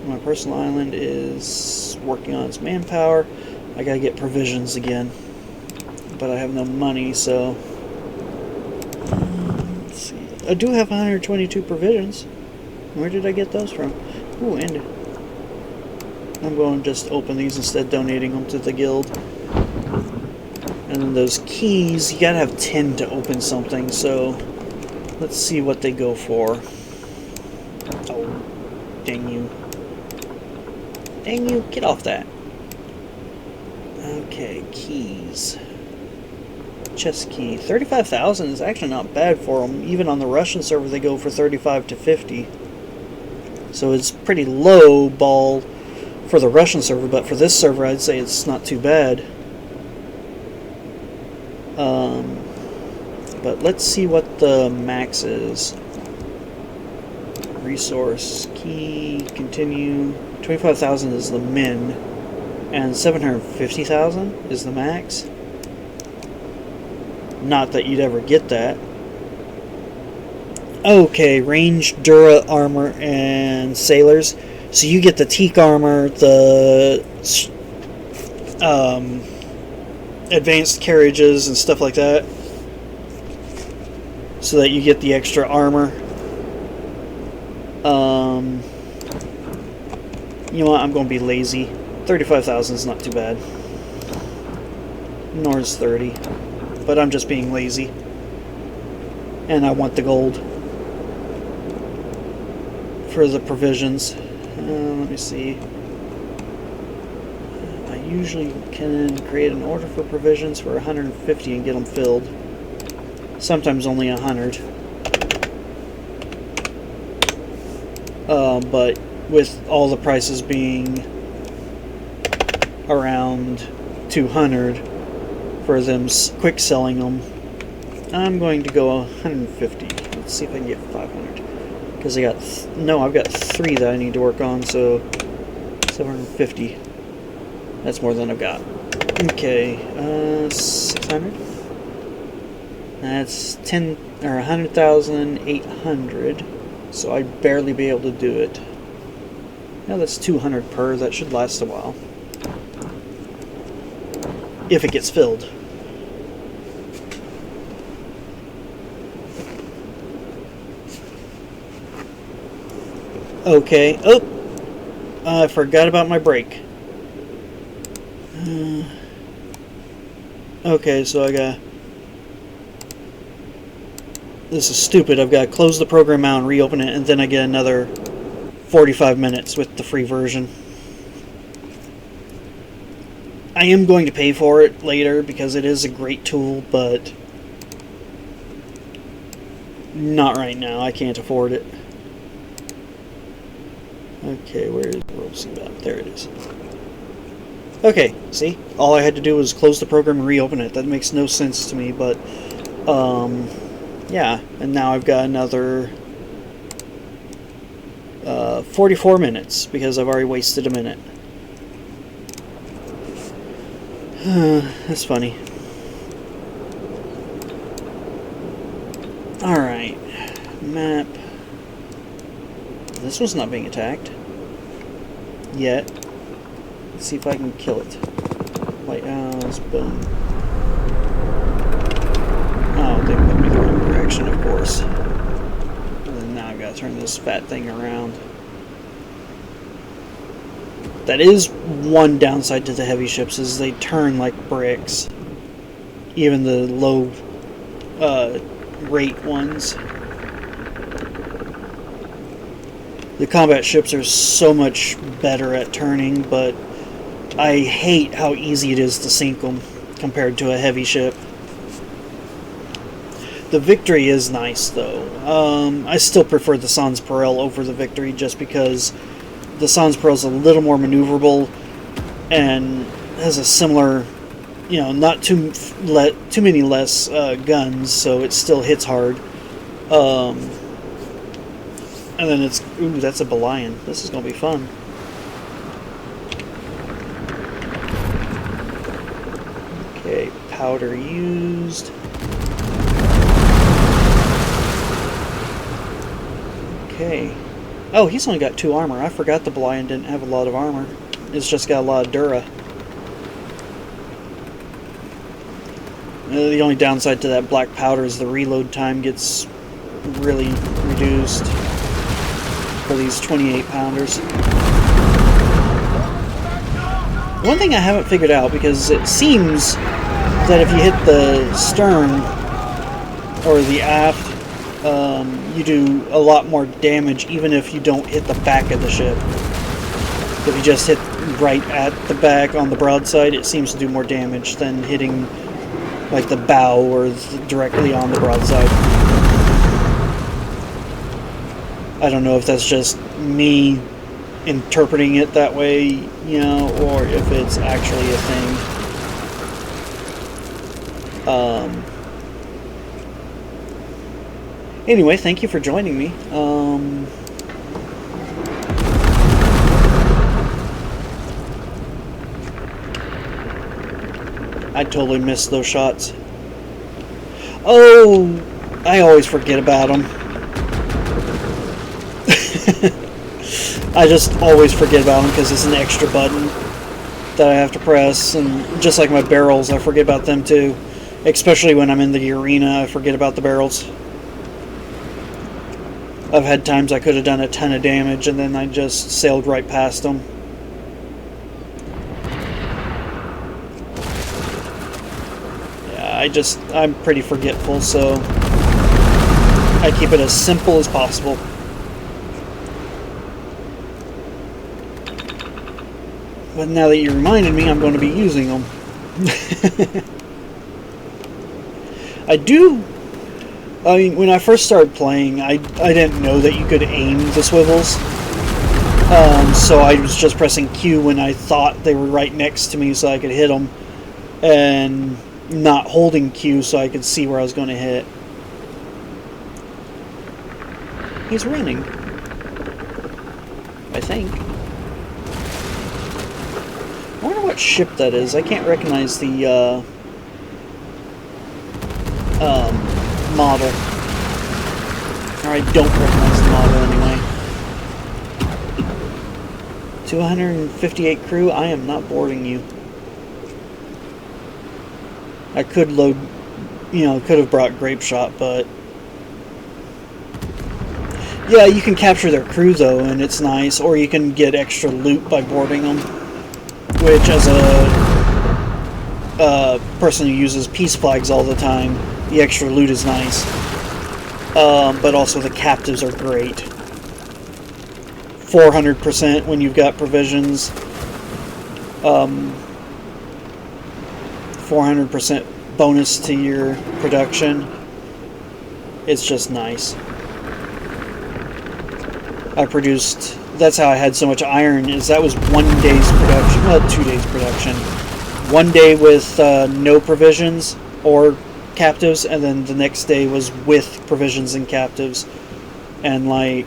My personal island is working on its manpower. I gotta get provisions again. But I have no money, so... let's see. I do have 122 provisions. Where did I get those from? Ooh, and I'm going to just open these instead of donating them to the guild. And then those keys, you gotta have 10 to open something, so let's see what they go for. Oh, dang you. Dang you, get off that. Okay, keys. Chest key. 35,000 is actually not bad for them. Even on the Russian server, they go for 35 to 50. So it's pretty low ball for the Russian server, but for this server, I'd say it's not too bad. But let's see what the max is. Resource key, continue. 25,000 is the min, and 750,000 is the max. Not that you'd ever get that. Okay, range, Dura armor, and sailors. So you get the teak armor, the advanced carriages and stuff like that, so that you get the extra armor. You know what, I'm going to be lazy. 35,000 is not too bad. Nor is 30. But I'm just being lazy. And I want the gold for the provisions. Let me see. I usually can create an order for provisions for 150 and get them filled. Sometimes only 100. but with all the prices being around 200 for them quick selling them, I'm going to go 150. Let's see if I can get 500. Because I got I've got 3 that I need to work on, so 750. That's more than I've got. Okay, 600. That's 100,800. So I'd barely be able to do it. Now that's 200 per. That should last a while. If it gets filled. Okay. Oh! I forgot about my brake. Okay, so I got... This is stupid. I've got to close the program out and reopen it, and then I get another 45 minutes with the free version. I am going to pay for it later because it is a great tool, but not right now. I can't afford it. Okay, where is the Rosie map? There it is. Okay, see? All I had to do was close the program and reopen it. That makes no sense to me, but yeah, and now I've got another 44 minutes because I've already wasted a minute. That's funny. Alright. Map. This one's not being attacked. Yet. Let's see if I can kill it. Lighthouse, boom. Oh, they put me the wrong direction, of course. And then now I've got to turn this fat thing around. That is one downside to the heavy ships, is they turn like bricks. Even the low rate ones. The combat ships are so much better at turning, but I hate how easy it is to sink them compared to a heavy ship. The Victory is nice, though. I still prefer the Sans Perel over the Victory just because the Sans Perel is a little more maneuverable and has a similar, you know, not too many less guns, so it still hits hard. And then it's... Ooh, that's a Belian. This is going to be fun. Okay, powder used. Okay. Oh, he's only got 2 armor. I forgot the Belian didn't have a lot of armor. It's just got a lot of Dura. The only downside to that black powder is the reload time gets really reduced for these 28-pounders. One thing I haven't figured out, because it seems that if you hit the stern or the aft, you do a lot more damage even if you don't hit the back of the ship. If you just hit right at the back on the broadside, it seems to do more damage than hitting like the bow or directly on the broadside. I don't know if that's just me interpreting it that way, you know, or if it's actually a thing. Anyway, thank you for joining me. I totally missed those shots. Oh, I always forget about them. I just always forget about them because it's an extra button that I have to press, and just like my barrels, I forget about them too. Especially when I'm in the arena, I forget about the barrels. I've had times I could have done a ton of damage and then I just sailed right past them. Yeah, I'm pretty forgetful, so I keep it as simple as possible. But now that you reminded me, I'm going to be using them. I mean, when I first started playing, I didn't know that you could aim the swivels. So I was just pressing Q when I thought they were right next to me so I could hit them, and not holding Q so I could see where I was going to hit. He's running, I think. I wonder what ship that is. I can't recognize the model. Or I don't recognize the model anyway. 258 crew, I am not boarding you. I could load, could have brought Grape Shot, but... Yeah, you can capture their crew though, and it's nice, or you can get extra loot by boarding them. Which, as a person who uses peace flags all the time, the extra loot is nice. But also the captives are great. 400% when you've got provisions. 400% bonus to your production. It's just nice. I produced... That's how I had so much iron, is that was 1 day's production. Well, 2 days production. 1 day with no provisions or captives, and then the next day was with provisions and captives. And like...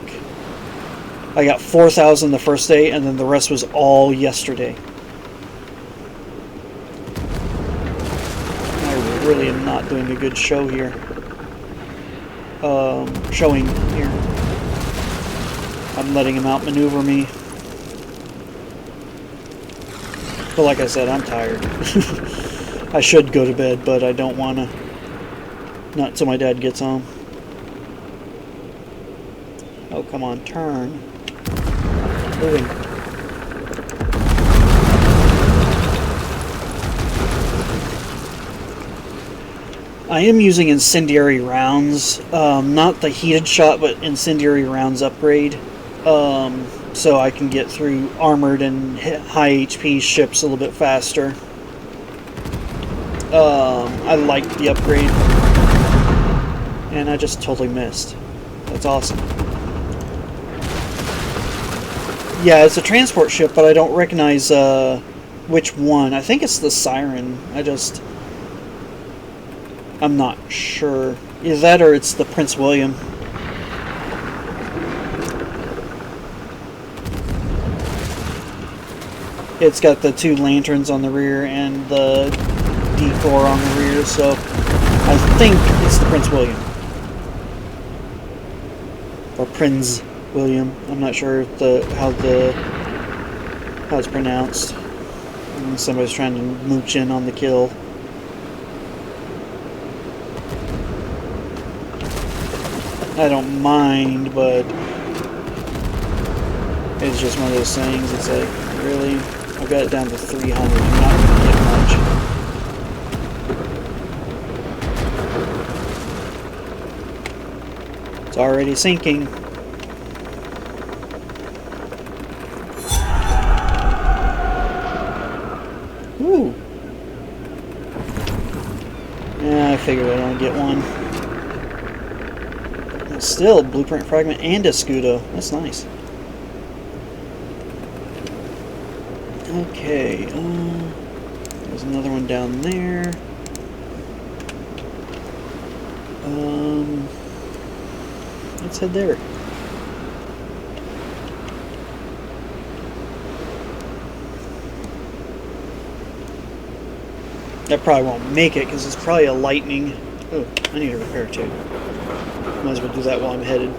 I got 4,000 the first day, and then the rest was all yesterday. I really am not doing a good show here. Showing here. I'm letting him outmaneuver me. But like I said, I'm tired. I should go to bed, but I don't want to. Not till my dad gets home. Oh, come on, turn. Moving. I am using incendiary rounds. Not the heated shot, but incendiary rounds upgrade. So I can get through armored and high HP ships a little bit faster. I like the upgrade. And I just totally missed. That's awesome. Yeah, it's a transport ship, but I don't recognize which one. I think it's the Siren. I'm not sure. Either that or it's the Prince William. It's got the 2 lanterns on the rear and the D4 on the rear, so I think it's the Prince William. Or Prince William. I'm not sure how it's pronounced. And somebody's trying to mooch in on the kill. I don't mind, but it's just one of those things. It's like, really? I've got it down to 300. I'm not going to get much. It's already sinking. Ooh. Yeah, I figured I'd only get one. But still, blueprint fragment and a Scudo. That's nice. Okay, there's another one down there. Let's head there. I probably won't make it because it's probably a lightning. Oh, I need to repair too. Might as well do that while I'm headed.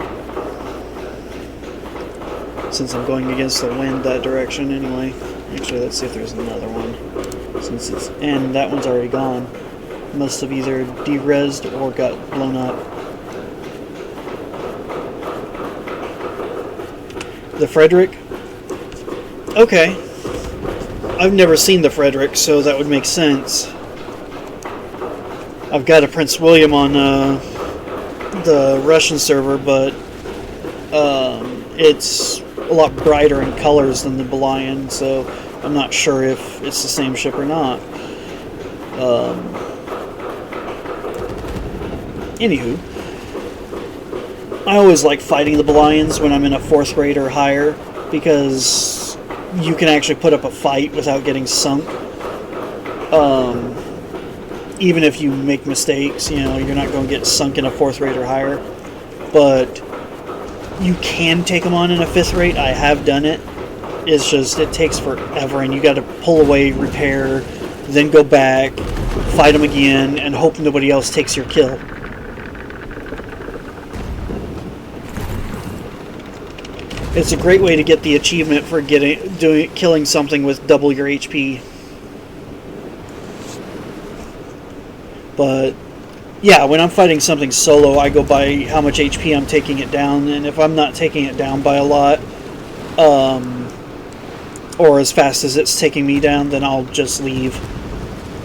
Since I'm going against the wind that direction anyway. Actually, let's see if there's another one. And that one's already gone. Must have either de-rezzed or got blown up. The Frederick? Okay. I've never seen the Frederick, so that would make sense. I've got a Prince William on the Russian server, but it's a lot brighter in colors than the Belian, so I'm not sure if it's the same ship or not. Anywho, I always like fighting the Belians when I'm in a 4th grade or higher, because you can actually put up a fight without getting sunk. Even if you make mistakes, you know, you're not going to get sunk in a 4th rate or higher. But you can take them on in a 5th rate. I have done it. It's just, it takes forever, and you got to pull away, repair, then go back, fight them again, and hope nobody else takes your kill. It's a great way to get the achievement for killing something with double your HP. But yeah, when I'm fighting something solo, I go by how much HP I'm taking it down, and if I'm not taking it down by a lot, or as fast as it's taking me down, then I'll just leave.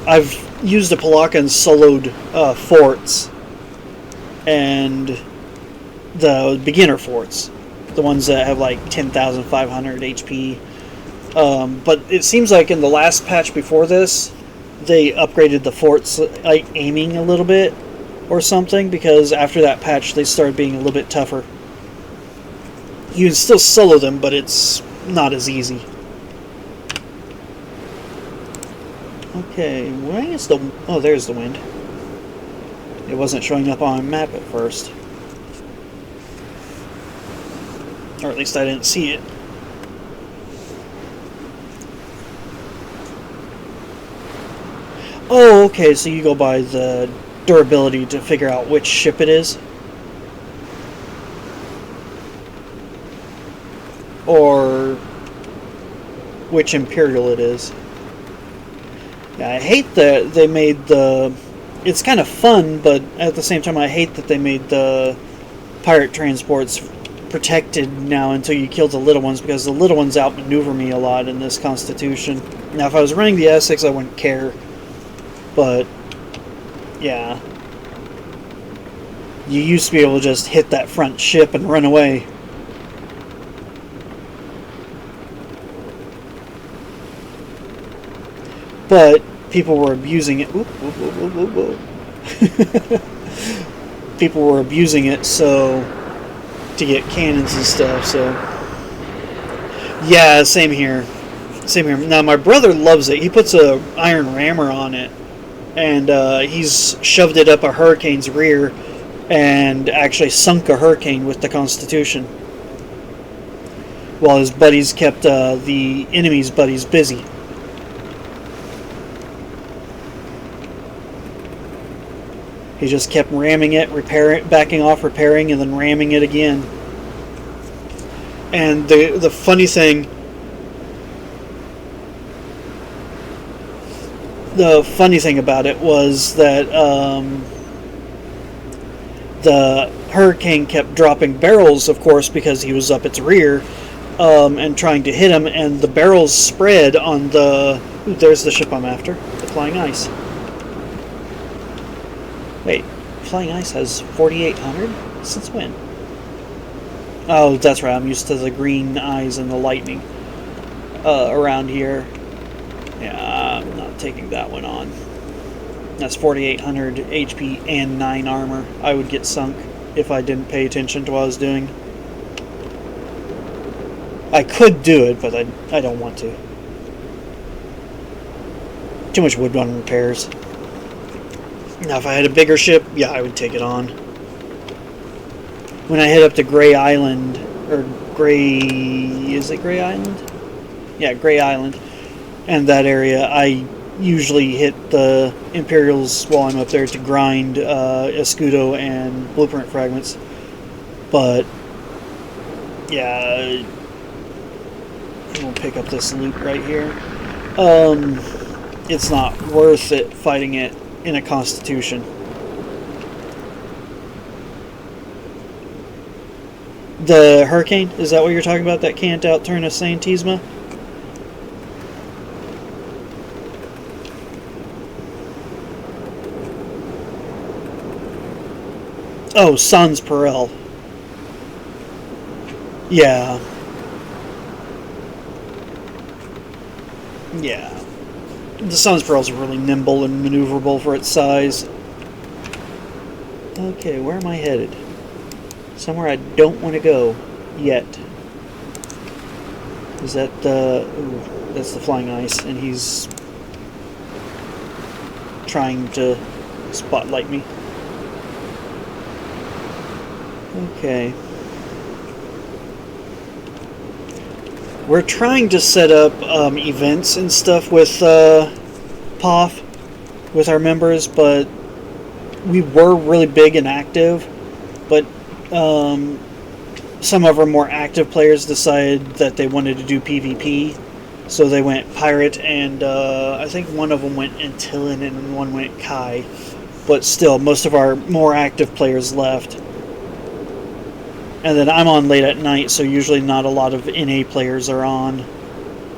I've used a Palaka and soloed forts, and the beginner forts, the ones that have like 10,500 HP. But it seems like in the last patch before this, they upgraded the forts, like aiming a little bit or something, because after that patch they started being a little bit tougher. You can still solo them, but it's not as easy. Okay, where is the... Oh, there's the wind. It wasn't showing up on a map at first. Or at least I didn't see it. Oh, okay, so you go by the durability to figure out which ship it is? Or which Imperial it is? Yeah, I hate that they made the... It's kind of fun, but at the same time I hate that they made the pirate transports protected now until you kill the little ones, because the little ones outmaneuver me a lot in this Constitution. Now, if I was running the Essex, I wouldn't care. But, yeah. You used to be able to just hit that front ship and run away. But people were abusing it. People were abusing it so to get cannons and stuff. So yeah, same here. Same here. Now my brother loves it. He puts a iron rammer on it, and he's shoved it up a Hurricane's rear, and actually sunk a Hurricane with the Constitution, while his buddies kept the enemy's buddies busy. He just kept ramming it, backing off, repairing, and then ramming it again. And the funny thing... The funny thing about it was that the Hurricane kept dropping barrels, of course, because he was up its rear, and trying to hit him, and the barrels spread on the... Ooh, there's the ship I'm after, the Flying Ice. Wait, Flying Ice has 4,800? Since when? Oh, that's right, I'm used to the green eyes and the lightning around here. Yeah, I'm not taking that one on. That's 4,800 HP and 9 armor. I would get sunk if I didn't pay attention to what I was doing. I could do it, but I don't want to. Too much wood on repairs. Now, if I had a bigger ship, yeah, I would take it on. When I head up to Gray Island, or Gray... Is it Gray Island? Yeah, Gray Island. And that area, I usually hit the Imperials while I'm up there to grind Escudo and Blueprint Fragments. But, yeah... We'll pick up this loot right here. It's not worth it fighting it in a Constitution. The Hurricane? Is that what you're talking about? That can't outturn a Saintisma? Oh, Sans Perel. Yeah. Yeah. The Sans Perels are really nimble and maneuverable for its size. Okay, where am I headed? Somewhere I don't want to go yet. Is that the... Ooh, that's the flying ice, and he's trying to spotlight me. Okay. We're trying to set up events and stuff with POF, with our members, but we were really big and active, but some of our more active players decided that they wanted to do PvP, so they went Pirate, and I think one of them went Antillin and one went Kai, but still, most of our more active players left. And then I'm on late at night, so usually not a lot of NA players are on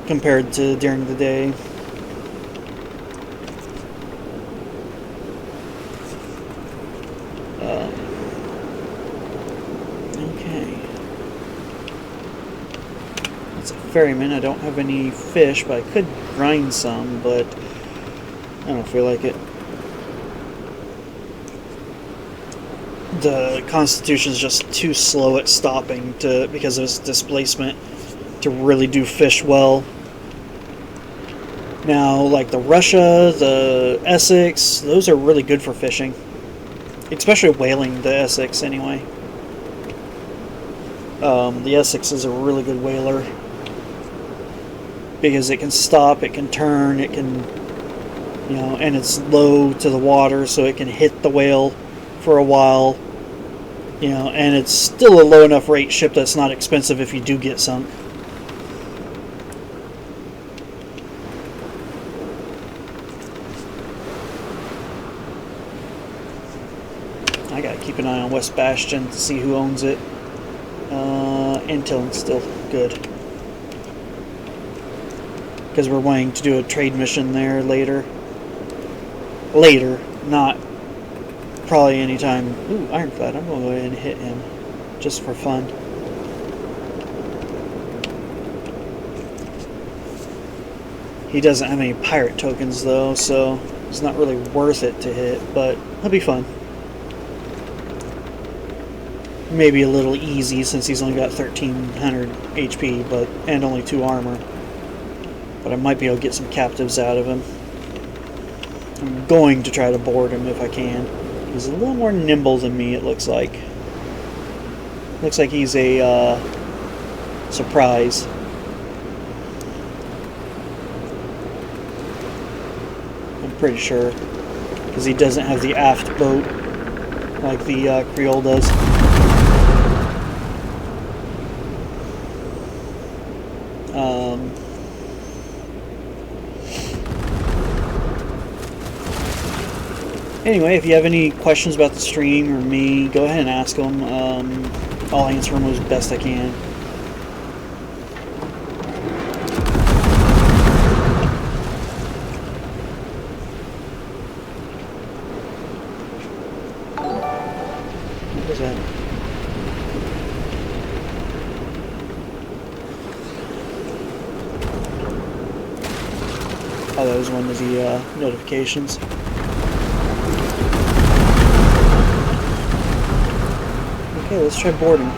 compared to during the day. Okay. It's a ferryman. I don't have any fish, but I could grind some, but I don't feel like it. The Constitution's just too slow at stopping because of its displacement to really do fish well. Now, like the Russia, the Essex, those are really good for fishing. Especially whaling, the Essex anyway. The Essex is a really good whaler because it can stop, it can turn, it can, you know, and it's low to the water, so it can hit the whale for a while, you know, and it's still a low enough rate ship that's not expensive if you do get sunk. I gotta keep an eye on West Bastion to see who owns it. Intel's still good, because we're wanting to do a trade mission there later, not probably anytime. Ooh, Ironclad. I'm going to go ahead and hit him just for fun. He doesn't have any pirate tokens though, so it's not really worth it to hit, but it'll be fun. Maybe a little easy since he's only got 1300 HP, but and only 2 armor. But I might be able to get some captives out of him. I'm going to try to board him if I can. He's a little more nimble than me, it looks like. Looks like he's a surprise. I'm pretty sure. Because he doesn't have the aft boat like the Creole does. Anyway, if you have any questions about the stream or me, go ahead and ask them. I'll answer them as best I can. What was that? Oh, that was one of the notifications. Okay, let's try boarding.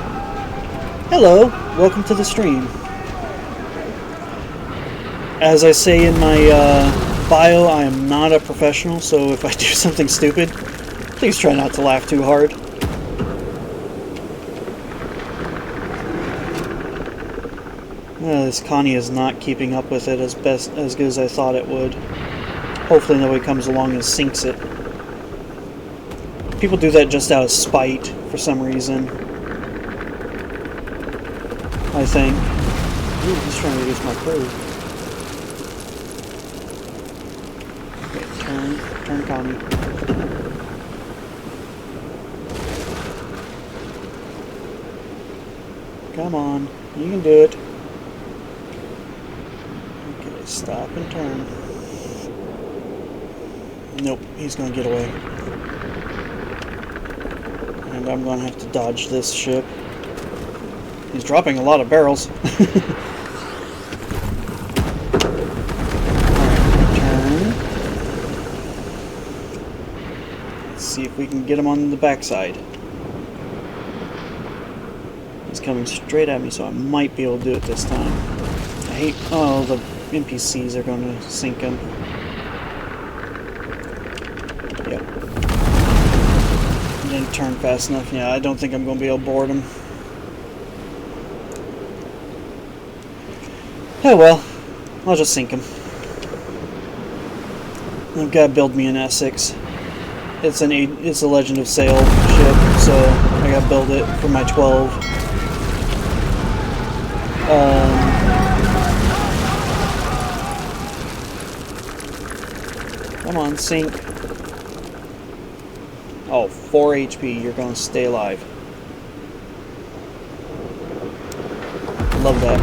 Hello, welcome to the stream. As I say in my bio, I am not a professional, so if I do something stupid, please try not to laugh too hard. This Connie is not keeping up with it as good as I thought it would. Hopefully nobody comes along and sinks it. People do that just out of spite for some reason, I think. Ooh, he's trying to reduce my crew. Okay, turn Connie. Come on, you can do it. Okay, stop and turn. Nope, he's gonna get away. And I'm going to have to dodge this ship. He's dropping a lot of barrels. Alright, turn. Let's see if we can get him on the backside. He's coming straight at me, so I might be able to do it this time. I hate... Oh, the NPCs are going to sink him. Yep. Didn't turn fast enough. Yeah, I don't think I'm going to be able to board him. Oh well. I'll just sink him. I've got to build me an Essex. It's a Legend of Sail ship, so I got to build it for my 12. Come on, sink. Oh, 4 HP. You're going to stay alive. Love that.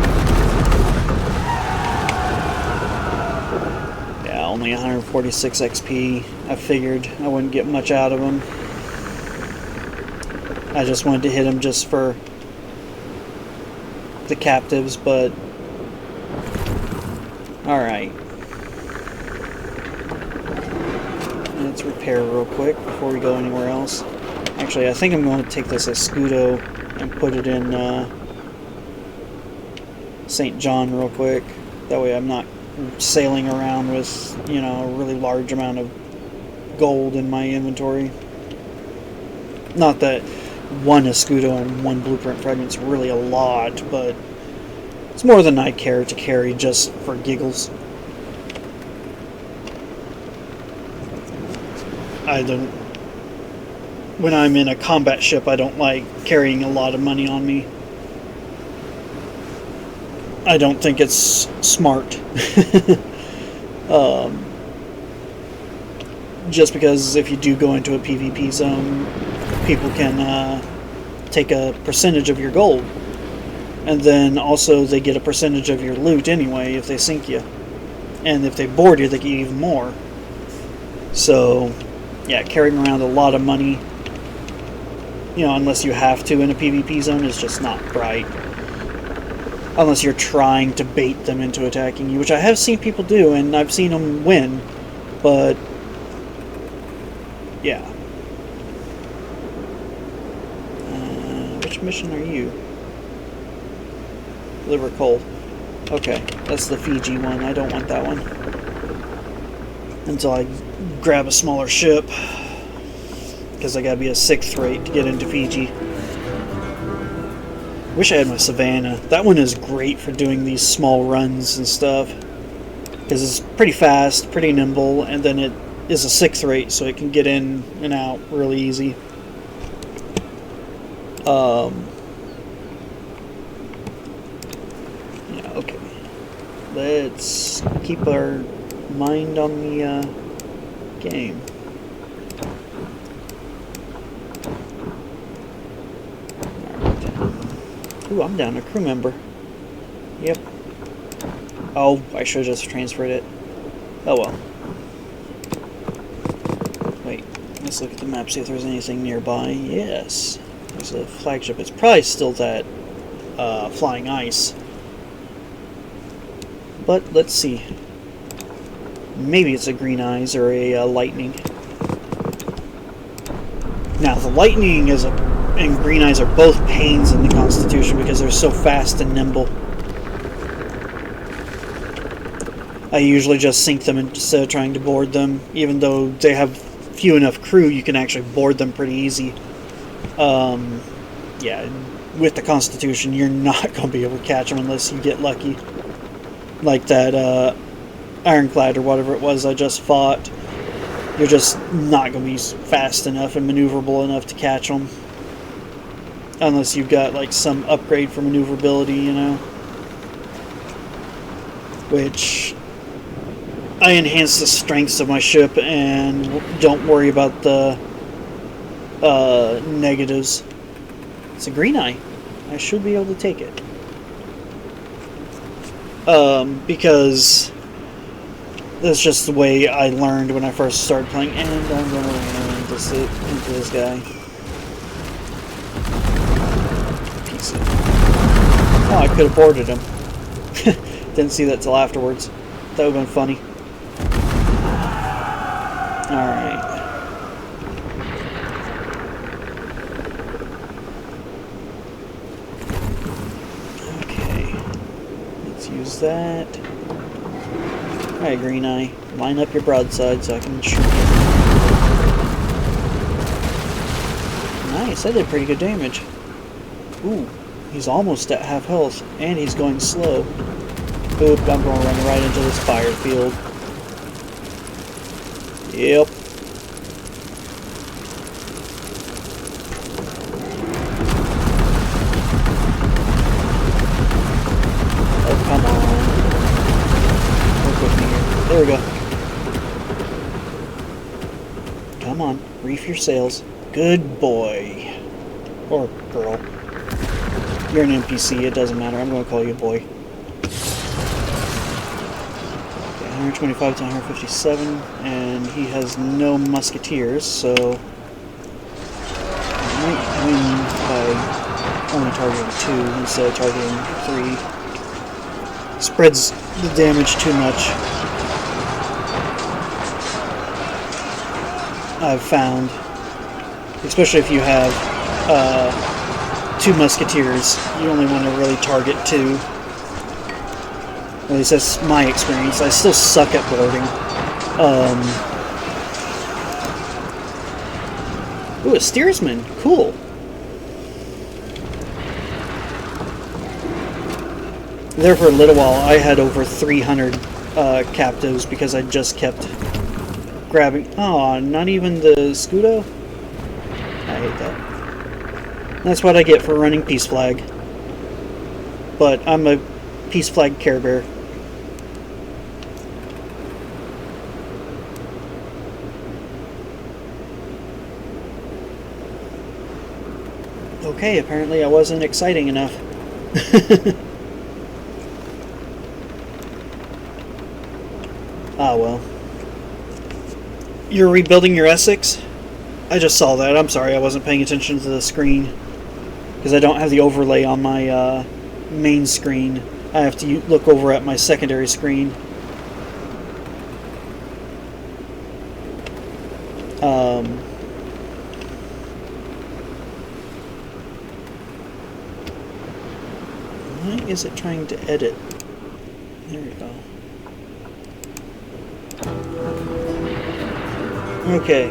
Yeah, only 146 XP. I figured I wouldn't get much out of him. I just wanted to hit him just for the captives, but... Alright. Let's repair real quick before we go anywhere else. Actually, I think I'm going to take this Escudo and put it in St. John real quick. That way I'm not sailing around with, you know, a really large amount of gold in my inventory. Not that one Escudo and one blueprint fragment's really a lot, but it's more than I care to carry just for giggles. I don't... When I'm in a combat ship, I don't like carrying a lot of money on me. I don't think it's smart. Just because if you do go into a PvP zone, people can take a percentage of your gold. And then also they get a percentage of your loot anyway if they sink you. And if they board you, they get even more. So... yeah, carrying around a lot of money, you know, unless you have to in a PvP zone, is just not right. Unless you're trying to bait them into attacking you, which I have seen people do, and I've seen them win, but, yeah. Which mission are you? Deliver coal. Okay, that's the Fiji one. I don't want that one. Until I grab a smaller ship, because I gotta be a 6th rate to get into Fiji. Wish I had my Savannah. That one is great for doing these small runs and stuff, because it's pretty fast, pretty nimble, and then it is a 6th rate, so it can get in and out really easy. Yeah, okay. Let's keep our mind on the game. Alright. Ooh, I'm down a crew member. Yep. Oh, I should have just transferred it. Oh well. Wait, let's look at the map, see if there's anything nearby. Yes. There's a flagship. It's probably still that flying ice. But let's see. Maybe it's a green eyes or a lightning. Now, the lightning and green eyes are both pains in the Constitution because they're so fast and nimble. I usually just sink them instead of trying to board them. Even though they have few enough crew, you can actually board them pretty easy. Yeah, with the Constitution, you're not going to be able to catch them unless you get lucky. Like that, Ironclad or whatever it was I just fought. You're just not going to be fast enough and maneuverable enough to catch them. Unless you've got like some upgrade for maneuverability, you know. Which I enhance the strengths of my ship and don't worry about the negatives. It's a green eye. I should be able to take it. Because that's just the way I learned when I first started playing, and I'm going to run into this guy. Piece of... Oh, I could have boarded him. Didn't see that till afterwards. That would have been funny. Alright. use that. Alright, Green Eye. Line up your broadside so I can shoot you. Nice, that did pretty good damage. Ooh, he's almost at half health, and he's going slow. Oop, I'm going to run right into this fire field. Yep. Oh, come on. Work with me here. There we go. Come on, reef your sails. Good boy. Or girl. You're an NPC, it doesn't matter. I'm going to call you a boy. Okay, 125 to 157, and he has no musketeers, so I might win by only targeting 2 instead of targeting 3. Spreads the damage too much. I've found. Especially if you have 2 musketeers, you only want to really target 2. At least that's my experience. I still suck at boarding. Ooh, a steersman. Cool. There for a little while, I had over 300 captives because I just kept grabbing... Oh, not even the Scudo? I hate that. That's what I get for running Peace Flag. But I'm a Peace Flag Care Bear. Okay, apparently I wasn't exciting enough. Ah, well. You're rebuilding your Essex? I just saw that. I'm sorry, I wasn't paying attention to the screen. Because I don't have the overlay on my main screen. I have to look over at my secondary screen. Why is it trying to edit? There we go. Okay.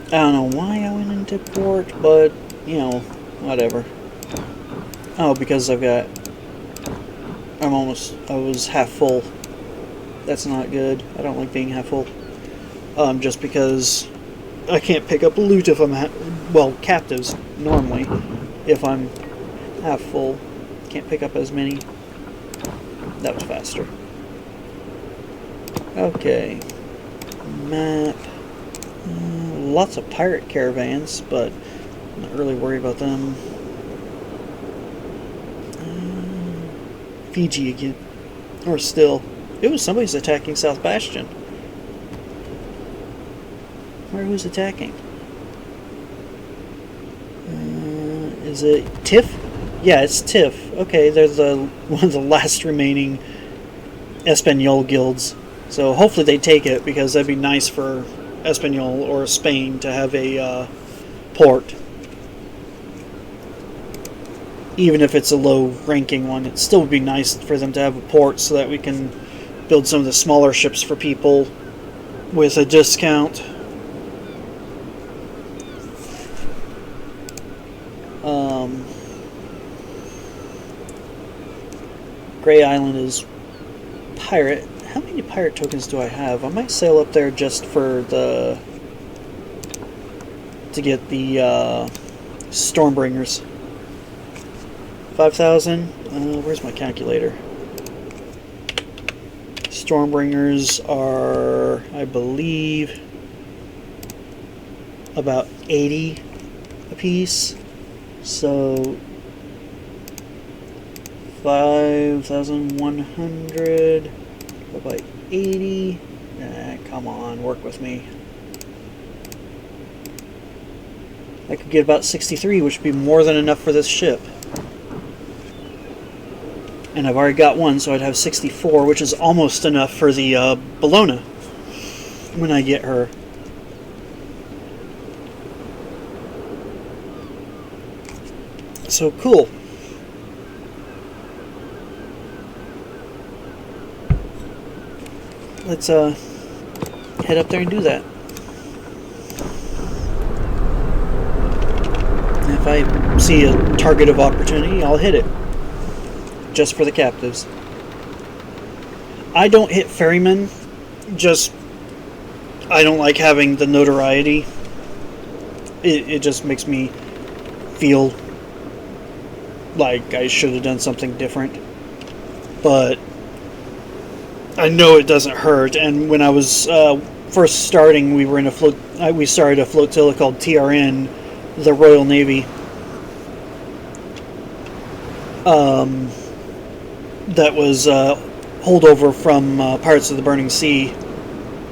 I don't know why I went into port, but, you know, whatever. Oh, because I was half full. That's not good. I don't like being half full. Just because I can't pick up loot if I'm captives, normally, if I'm half full. Can't pick up as many. That was faster. Okay. Map. Lots of pirate caravans, but I'm not really worried about them. Fiji again. Or still. Ooh, somebody's attacking South Bastion. Where who's attacking? Is it Tiff? Yeah, it's Tiff. Okay, they're one of the last remaining Espanol guilds. So hopefully they take it, because that'd be nice for Espanol or Spain to have a port. Even if it's a low-ranking one, it still would be nice for them to have a port so that we can build some of the smaller ships for people with a discount. Grey Island is pirate. How many pirate tokens do I have? I might sail up there just for to get the Stormbringers. 5,000. Where's my calculator? Stormbringers are, I believe, about 80 apiece. So 5,100 by 80. Come on, work with me. I could get about 63, which would be more than enough for this ship. And I've already got one, so I'd have 64, which is almost enough for the Bologna when I get her. So cool. Let's head up there and do that. If I see a target of opportunity, I'll hit it. Just for the captives. I don't hit ferrymen, just I don't like having the notoriety. It just makes me feel like I should have done something different. But I know it doesn't hurt, and when I was first starting, we were in we started a flotilla called TRN, the Royal Navy. That was holdover from Pirates of the Burning Sea,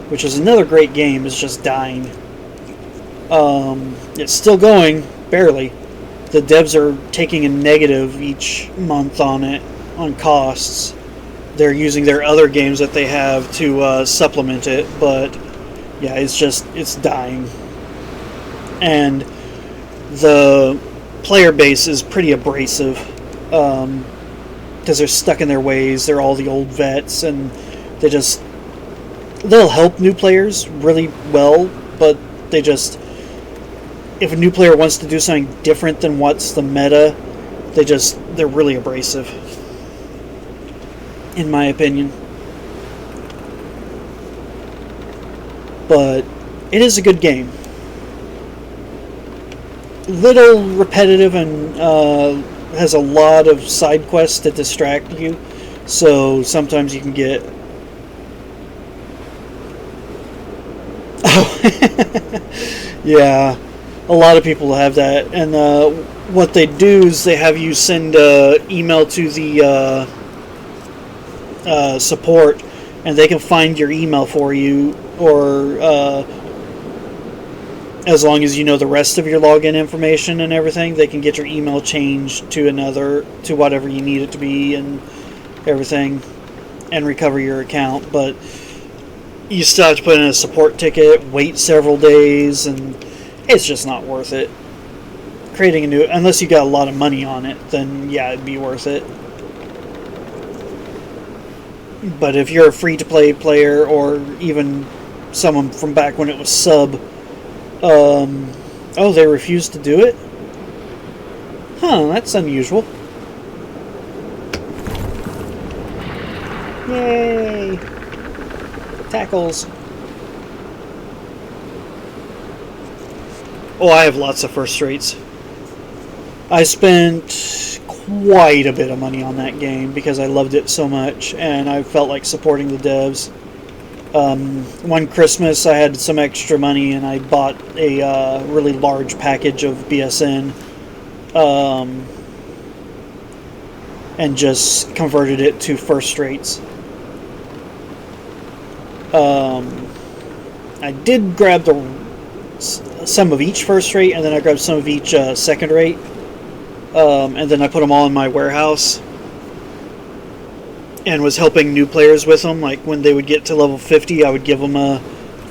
which is another great game. It's just dying. It's still going, barely. The devs are taking a negative each month on it, on costs. They're using their other games that they have to supplement it, but yeah, it's dying. And the player base is pretty abrasive, because they're stuck in their ways. They're all the old vets, and they'll help new players really well, but if a new player wants to do something different than what's the meta, they're really abrasive, in my opinion. But it is a good game. Little repetitive and has a lot of side quests to distract you, so sometimes you can get yeah, a lot of people have that. And what they do is they have you send an email to the support, and they can find your email for you, or as long as you know the rest of your login information and everything, they can get your email changed to whatever you need it to be and everything, and recover your account. But you still have to put in a support ticket, wait several days, and it's just not worth it. Creating a new, unless you got a lot of money on it, then yeah, it'd be worth it. But if you're a free-to-play player, or even someone from back when it was sub, oh, they refused to do it? Huh, that's unusual. Yay! Tackles. Oh, I have lots of first rates. I spent quite a bit of money on that game because I loved it so much, and I felt like supporting the devs. One Christmas I had some extra money, and I bought a really large package of BSN, and just converted it to first rates. I did grab some of each first rate, and then I grabbed some of each second rate, and then I put them all in my warehouse, and was helping new players with them. Like when they would get to level 50, I would give them a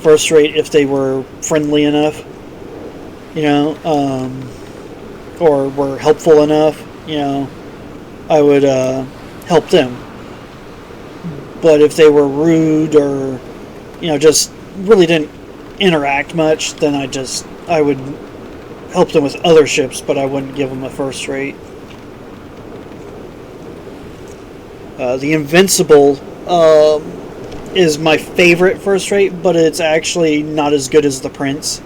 first rate if they were friendly enough, or were helpful enough, I would help them. But if they were rude, or just really didn't interact much, then I would help them with other ships, but I wouldn't give them a first rate. The Invincible is my favorite first rate, but it's actually not as good as the Prince.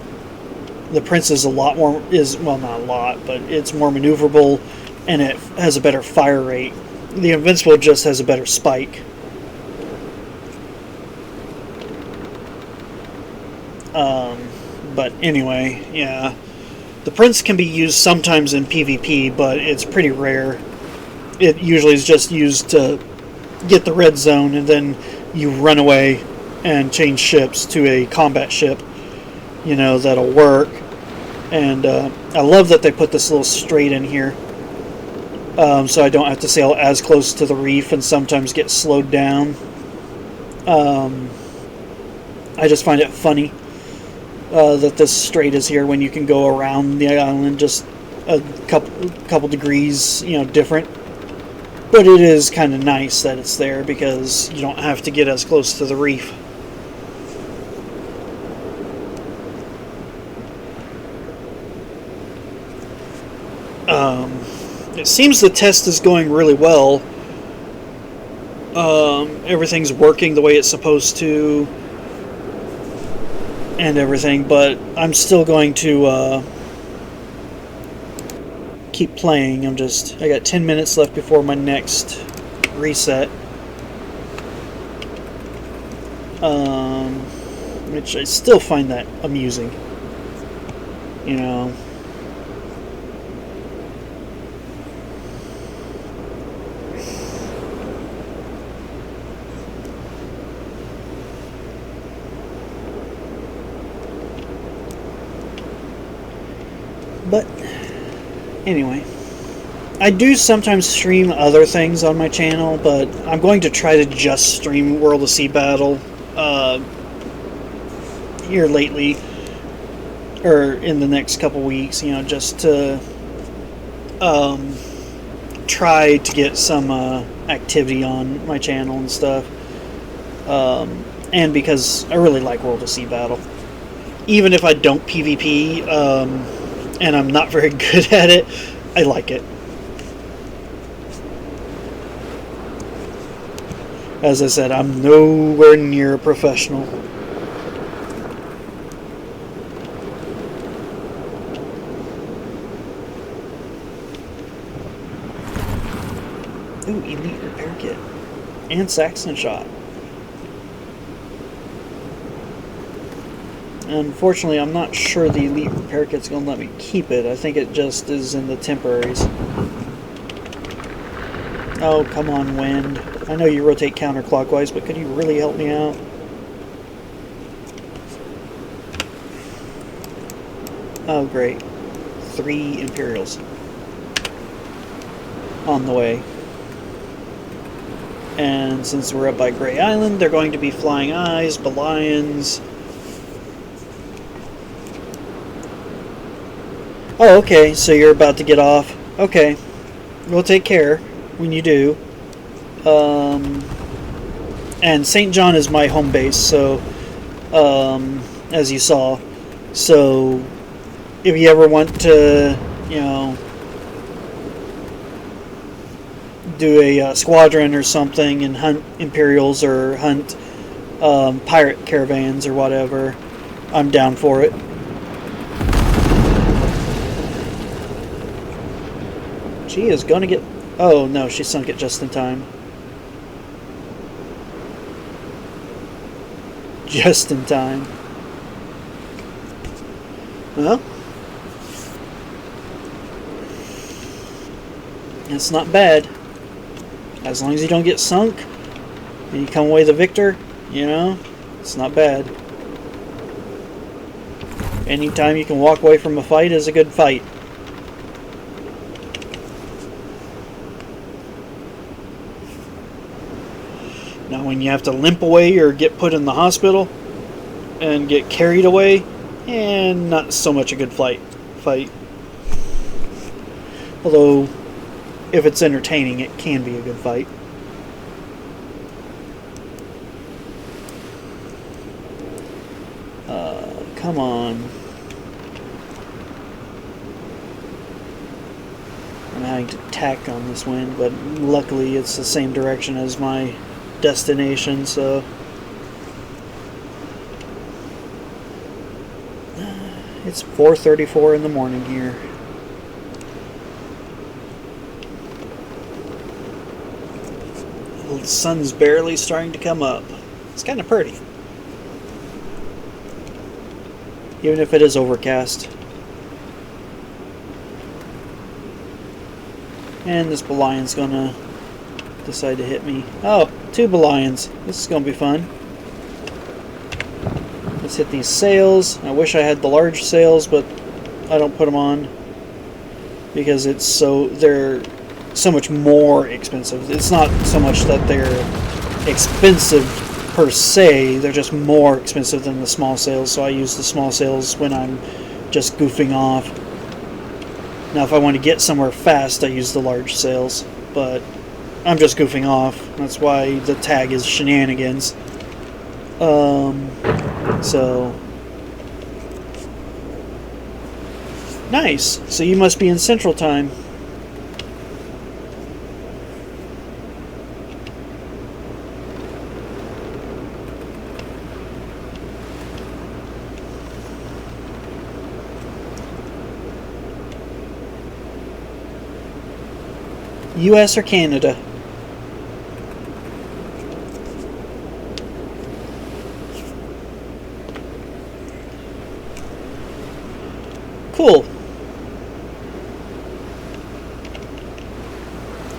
The Prince is not a lot, but it's more maneuverable, and it has a better fire rate. The Invincible just has a better spike. But anyway, yeah. The Prince can be used sometimes in PvP, but it's pretty rare. It usually is just used to get the red zone, and then you run away and change ships to a combat ship, that'll work. And I love that they put this little strait in here, so I don't have to sail as close to the reef and sometimes get slowed down. I just find it funny that this strait is here when you can go around the island just a couple degrees, you know, different. But it is kind of nice that it's there because you don't have to get as close to the reef. It seems the test is going really well. Everything's working the way it's supposed to and everything, but I'm still going to keep playing. I got 10 minutes left before my next reset. Which I still find that amusing. You know. But anyway, I do sometimes stream other things on my channel, but I'm going to try to just stream World of Sea Battle here lately, or in the next couple weeks, you know, just to try to get some activity on my channel and stuff, and because I really like World of Sea Battle. Even if I don't PvP, and I'm not very good at it, I like it. As I said, I'm nowhere near a professional. Ooh, elite repair kit. And Saxon shot. Unfortunately, I'm not sure the elite repair kit's going to let me keep it. I think it just is in the temporaries. Oh, come on, wind. I know you rotate counterclockwise, but could you really help me out? Oh, great. 3 Imperials. On the way. And since we're up by Grey Island, they're going to be Flying Eyes, Belions. Oh, okay, so you're about to get off. Okay. We'll take care when you do. And St. John is my home base, so, as you saw. So, if you ever want to, you know, do a squadron or something and hunt Imperials or hunt pirate caravans or whatever, I'm down for it. She is gonna get... Oh, no, she sunk it just in time. Just in time. Well, it's not bad. As long as you don't get sunk and you come away the victor, you know, it's not bad. Anytime you can walk away from a fight is a good fight. Now when you have to limp away or get put in the hospital and get carried away, and not so much a good fight. Although, if it's entertaining, it can be a good fight. Come on. I'm having to tack on this wind, but luckily it's the same direction as my destination, so it's 4:34 in the morning here. The sun's barely starting to come up. It's kind of pretty, even if it is overcast. And this Belion's gonna decide to hit me. Oh, 2 Belions. This is gonna be fun. Let's hit these sails. I wish I had the large sails, but I don't put them on because they're so much more expensive. It's not so much that they're expensive per se, they're just more expensive than the small sails, so I use the small sails when I'm just goofing off. Now, if I want to get somewhere fast, I use the large sails, but I'm just goofing off. That's why the tag is Shenanigans. So... Nice! So you must be in Central Time. US or Canada? Cool.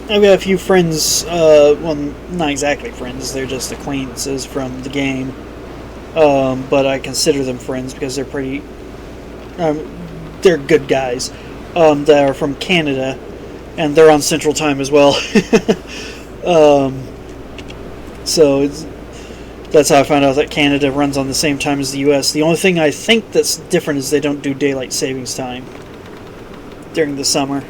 I've got a few friends, well, not exactly friends, they're just acquaintances from the game. But I consider them friends because they're pretty, they're good guys, that are from Canada, and they're on Central Time as well. So that's how I found out that Canada runs on the same time as the US. The only thing I think that's different is they don't do daylight savings time during the summer.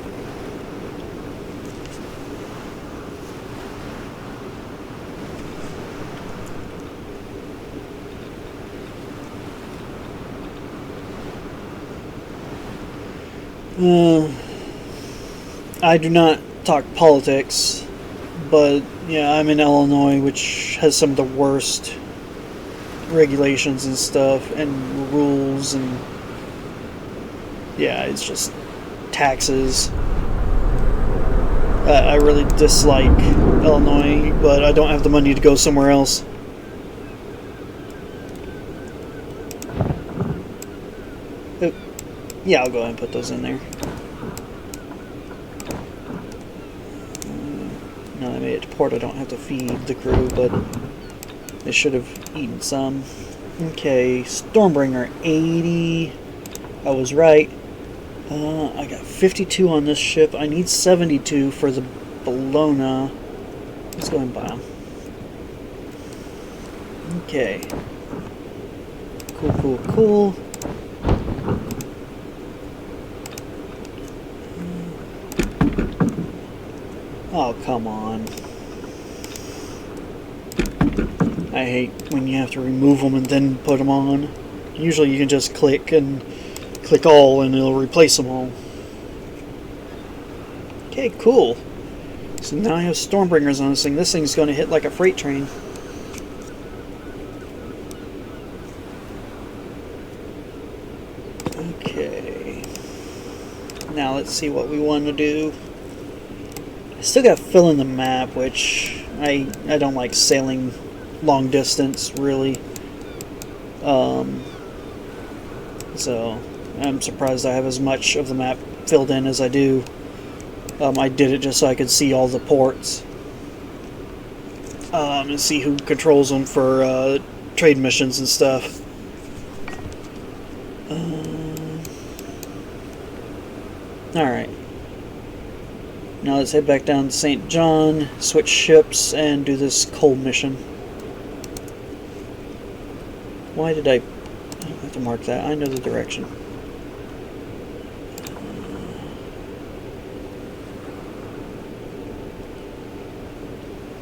I do not talk politics, but yeah, I'm in Illinois, which has some of the worst regulations and stuff, and rules, and yeah, it's just taxes. I really dislike Illinois, but I don't have the money to go somewhere else. Yeah, I'll go ahead and put those in there. Now I made it to port, I don't have to feed the crew, but they should have eaten some. Okay, Stormbringer 80. I was right. I got 52 on this ship. I need 72 for the Bologna. Let's go ahead and buy them. Okay. Cool, cool, cool. Oh, come on. I hate when you have to remove them and then put them on. Usually you can just click all and it'll replace them all. Okay, cool. So now I have Stormbringers on this thing. This thing's going to hit like a freight train. Okay. Now let's see what we want to do. I still got to fill in the map, which I don't like sailing long distance, really. So I'm surprised I have as much of the map filled in as I do. I did it just so I could see all the ports. And see who controls them for trade missions and stuff. Alright. Now let's head back down to St. John, switch ships, and do this coal mission. Why did I don't have to mark that. I know the direction.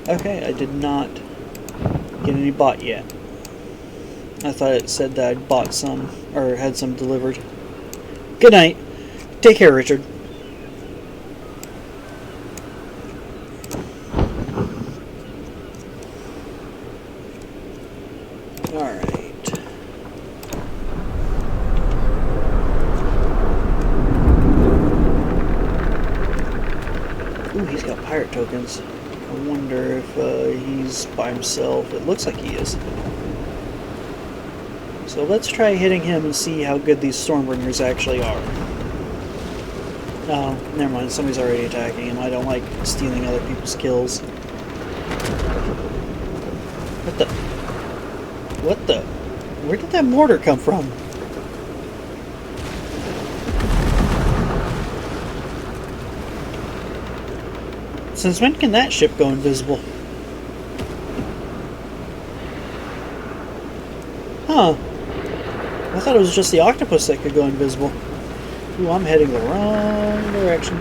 Okay, I did not get any bought yet. I thought it said that I'd bought some, or had some delivered. Good night. Take care, Richard. Alright. Ooh, he's got pirate tokens. I wonder if he's by himself. It looks like he is. So let's try hitting him and see how good these Stormbringers actually are. Oh, never mind. Somebody's already attacking him. I don't like stealing other people's kills. What the? What the? Where did that mortar come from? Since when can that ship go invisible? Huh. I thought it was just the octopus that could go invisible. Ooh, I'm heading the wrong direction.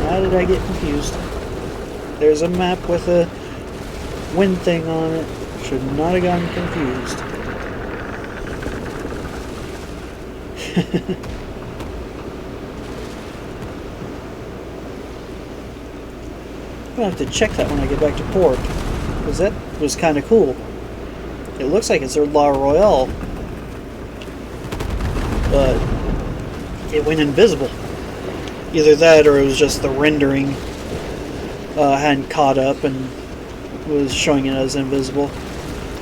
How did I get confused? There's a map with a wind thing on it. Should not have gotten confused. I'm gonna have to check that when I get back to port, because that was kind of cool. It looks like it's their La Royale, but it went invisible. Either that or it was just the rendering hadn't caught up and was showing it as invisible.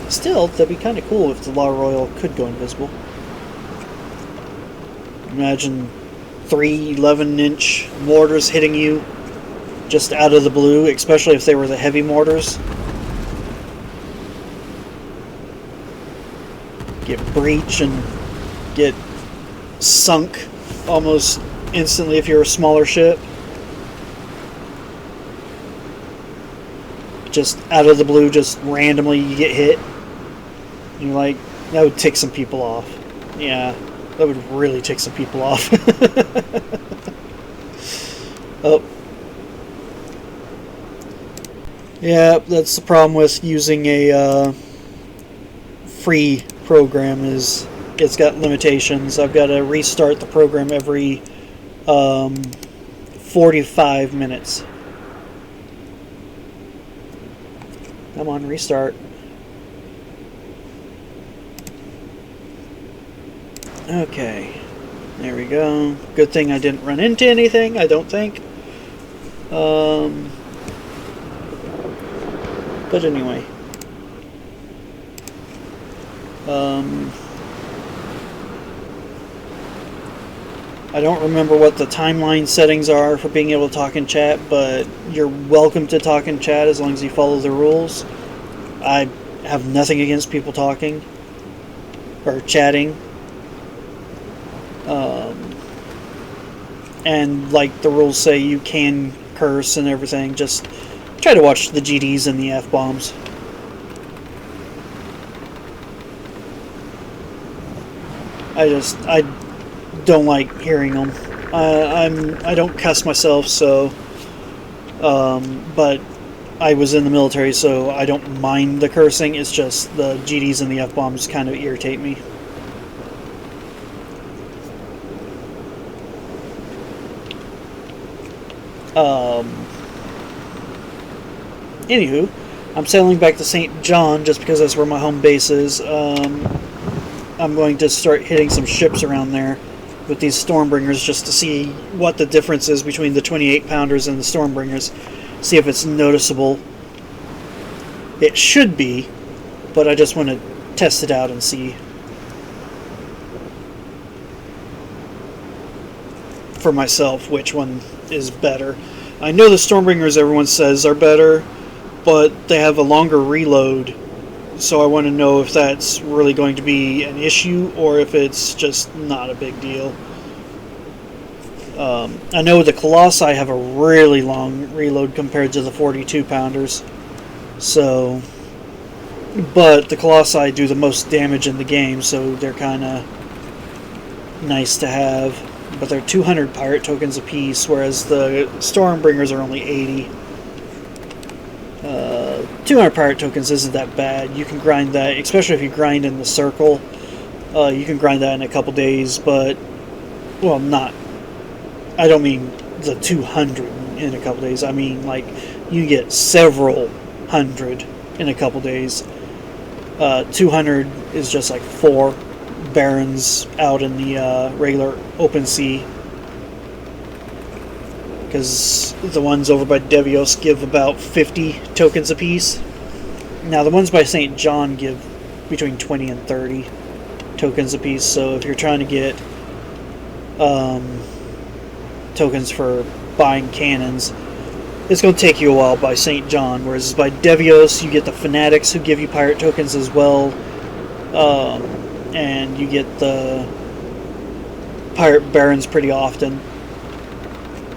Still, that'd be kind of cool if the La Royale could go invisible. Imagine 3 11-inch mortars hitting you just out of the blue, especially if they were the heavy mortars. Get breach and get sunk almost instantly if you're a smaller ship. Just out of the blue, just randomly you get hit. You're like, that would tick some people off. Yeah, that would really tick some people off. Oh. Yeah, that's the problem with using a free program, is it's got limitations. I've got to restart the program every 45 minutes. Come on, restart. Okay, there we go. Good thing I didn't run into anything, I don't think. But anyway. I don't remember what the timeline settings are for being able to talk in chat, but you're welcome to talk in chat as long as you follow the rules. I have nothing against people talking or chatting. And like the rules say, you can curse and everything. Just try to watch the GDs and the F-bombs. I don't like hearing them. I don't cuss myself, so but I was in the military, so I don't mind the cursing. It's just the GDs and the F-bombs kind of irritate me. Anywho, I'm sailing back to St. John just because that's where my home base is. I'm going to start hitting some ships around there with these Stormbringers just to see what the difference is between the 28-pounders and the Stormbringers. See if it's noticeable. It should be, but I just want to test it out and see for myself which one is better. I know the Stormbringers everyone says are better, but they have a longer reload, so I want to know if that's really going to be an issue or if it's just not a big deal. I know the Colossi have a really long reload compared to the 42-pounders, so, but the Colossi do the most damage in the game, so they're kind of nice to have. But they're 200 pirate tokens apiece, whereas the Stormbringers are only 80. 200 pirate tokens isn't that bad. You can grind that, especially if you grind in the circle. You can grind that in a couple days, but, well, not. I don't mean the 200 in a couple days. I mean, like, you get several hundred in a couple days. 200 is just like 4 barons out in the regular open sea, because the ones over by Devios give about 50 tokens apiece. Now the ones by St. John give between 20 and 30 tokens apiece, so if you're trying to get tokens for buying cannons, it's going to take you a while by St. John, whereas by Devios you get the Fanatics who give you pirate tokens as well, and you get the pirate barons pretty often.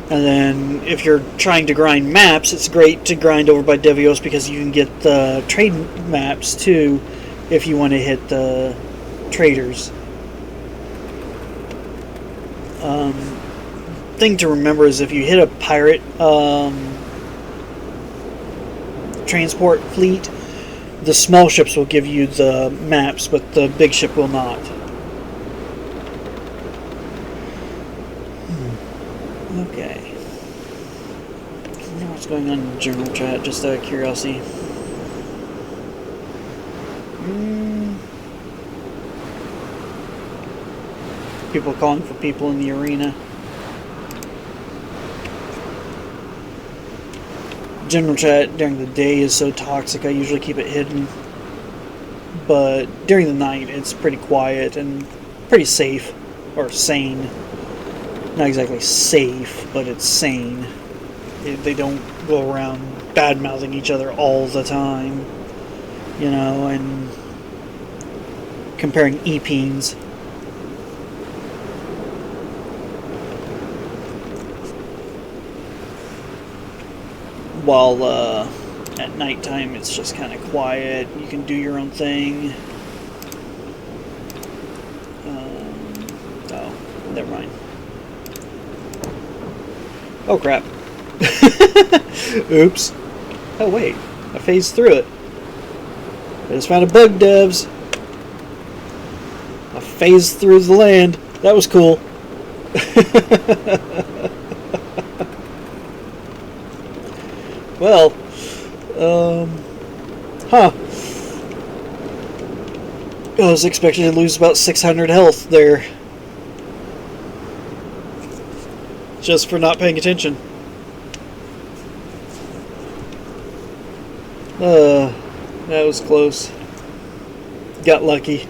And then if you're trying to grind maps, it's great to grind over by Devios because you can get the trade maps too if you want to hit the traders. Thing to remember is if you hit a pirate transport fleet, the small ships will give you the maps, but the big ship will not. Okay. I wonder what's going on in general chat, just out of curiosity. People calling for people in the arena. General chat during the day is so toxic, I usually keep it hidden. But during the night, it's pretty quiet and pretty safe. Or sane. Not exactly safe, but it's sane. They don't go around bad-mouthing each other all the time. You know, and comparing e-peens. While at nighttime it's just kind of quiet. You can do your own thing. Oh, never mind. Oh crap. Oops. Oh wait, I phased through it. I just found a bug, devs. I phased through the land. That was cool. Well, I was expecting to lose about 600 health there. Just for not paying attention. That was close. Got lucky.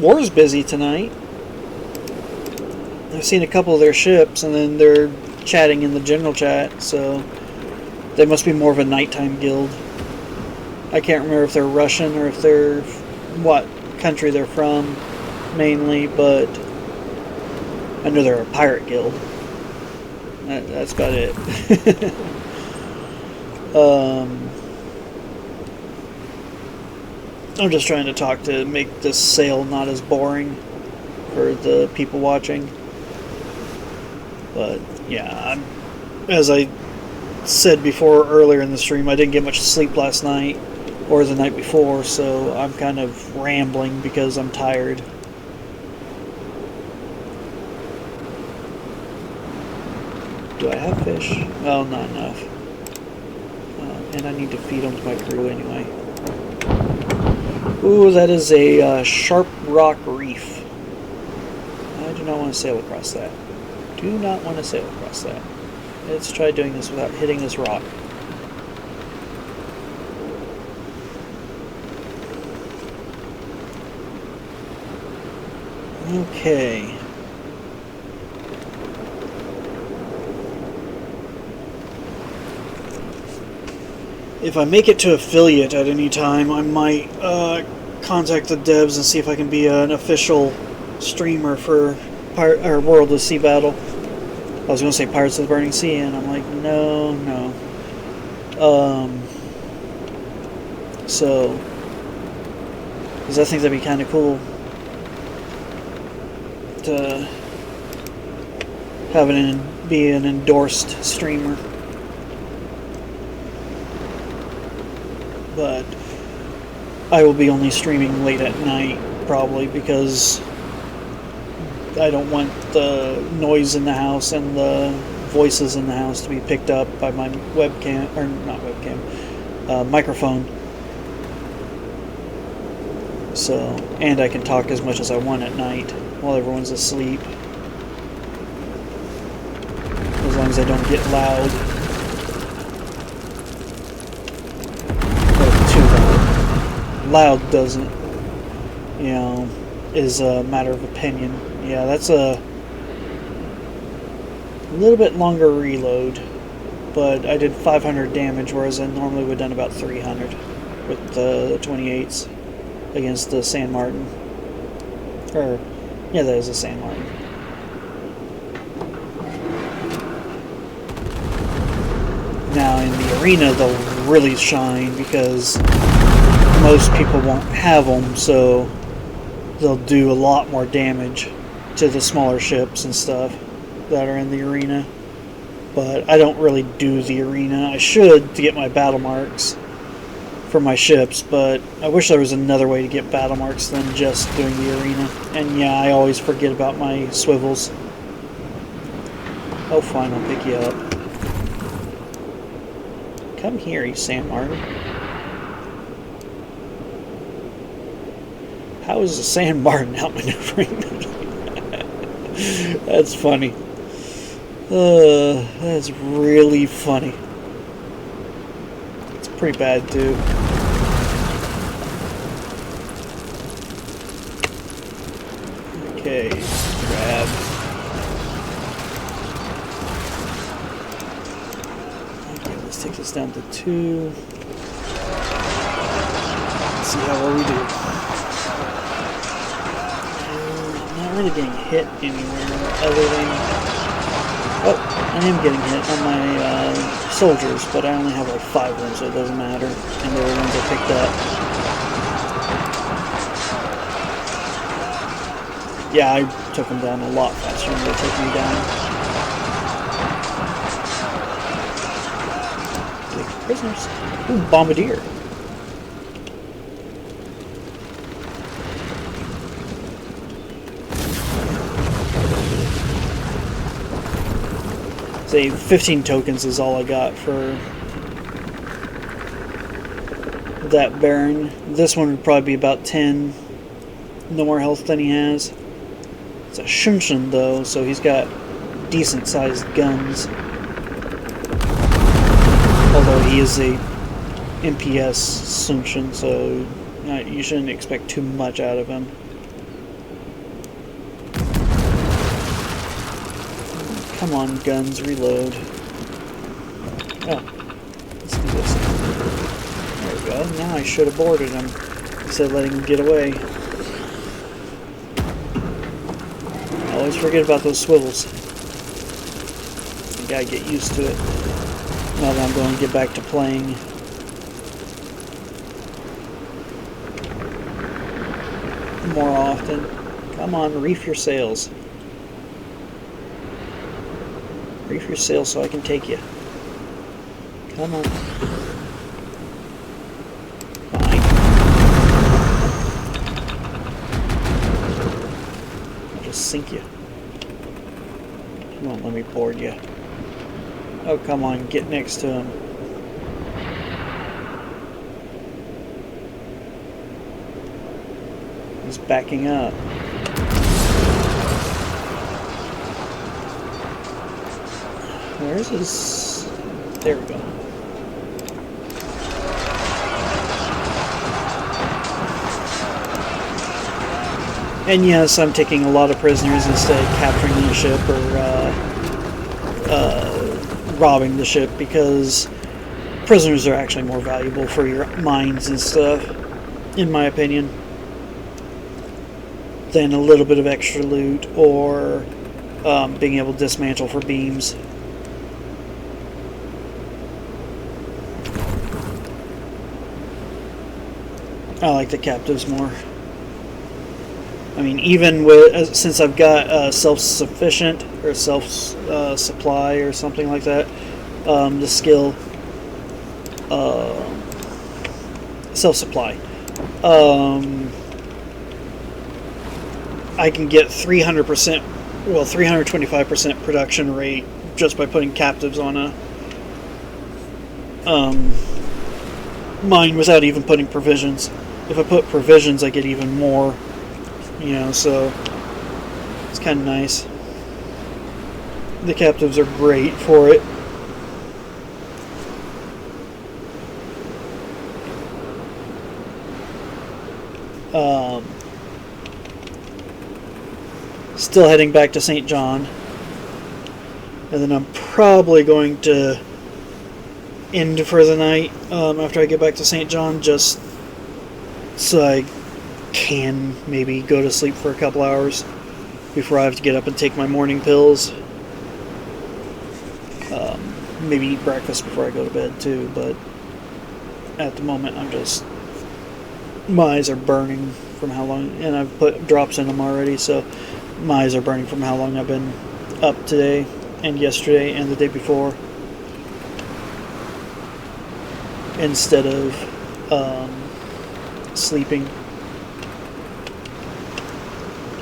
War's busy tonight. I've seen a couple of their ships, and then they're chatting in the general chat, so they must be more of a nighttime guild. I can't remember if they're Russian or if they're what country they're from, mainly, but I know they're a pirate guild. That's about it. I'm just trying to talk to make this sale not as boring for the people watching. But yeah, as I said before earlier in the stream, I didn't get much sleep last night or the night before, so I'm kind of rambling because I'm tired. Do I have fish? Oh, not enough. And I need to feed them to my crew anyway. Ooh, that is a sharp rock reef. I do not want to sail across that. Do not want to sail across that. Let's try doing this without hitting this rock. Okay. If I make it to affiliate at any time, I might contact the devs and see if I can be an official streamer for World of Sea Battle. I was going to say Pirates of the Burning Sea, and I'm like, no. So, because I think that'd be kind of cool to have be an endorsed streamer. But I will be only streaming late at night, probably, because I don't want the noise in the house and the voices in the house to be picked up by my webcam, or not webcam, microphone. So, and I can talk as much as I want at night while everyone's asleep. As long as I don't get loud. Or too loud. Loud doesn't, is a matter of opinion. Yeah, that's a little bit longer reload, but I did 500 damage, whereas I normally would have done about 300 with the 28s against the San Martin. Yeah, that is a San Martin. Now in the arena they'll really shine because most people won't have them, so they'll do a lot more damage to the smaller ships and stuff that are in the arena. But I don't really do the arena. I should to get my battle marks for my ships, but I wish there was another way to get battle marks than just doing the arena. And yeah, I always forget about my swivels. Oh fine, I'll pick you up. Come here, you San Martin. How is the San Martin outmaneuvering? That's funny. That's really funny. It's pretty bad too. Okay, grab. Okay, let's take this down to 2. Let's see how well we do. I'm not really getting hit anywhere other than... Oh, I am getting hit on my soldiers, but I only have like 5 of them, so it doesn't matter. And they were the ones I picked up. Yeah, I took them down a lot faster than they took me down. Take prisoners. Ooh, bombardier. Say 15 tokens is all I got for that Baron. This one would probably be about 10. No more health than he has. It's a Shunshin though, so he's got decent sized guns. Although he is a MPS Shunshin, so you shouldn't expect too much out of him. Come on, guns, reload. Oh, let's do this. There we go. Now I should have boarded him instead of letting him get away. I always forget about those swivels. You gotta get used to it. Now that I'm going to get back to playing. More often. Come on, reef your sails. Reef your sails so I can take you. Come on. Fine. I'll just sink you. You won't let me board you. Oh, come on, get next to him. He's backing up. Where's his... There we go. And yes, I'm taking a lot of prisoners instead of capturing the ship or robbing the ship, because prisoners are actually more valuable for your mines and stuff, in my opinion, than a little bit of extra loot or being able to dismantle for beams. I like the captives more. I mean, even with since I've got self-sufficient or self-supply or something like that, the skill self-supply, I can get 300%, well, 325% production rate just by putting captives on a mine without even putting provisions. If I put provisions, I get even more. You know, so it's kind of nice. The captives are great for it. Still heading back to St. John, and then I'm probably going to end for the night after I get back to St. John, just so I can maybe go to sleep for a couple hours before I have to get up and take my morning pills. Maybe eat breakfast before I go to bed too, but at the moment I'm just, my eyes are burning. from how long, and I've put drops in them already, so my eyes are burning from how long I've been up today and yesterday and the day before, instead of sleeping.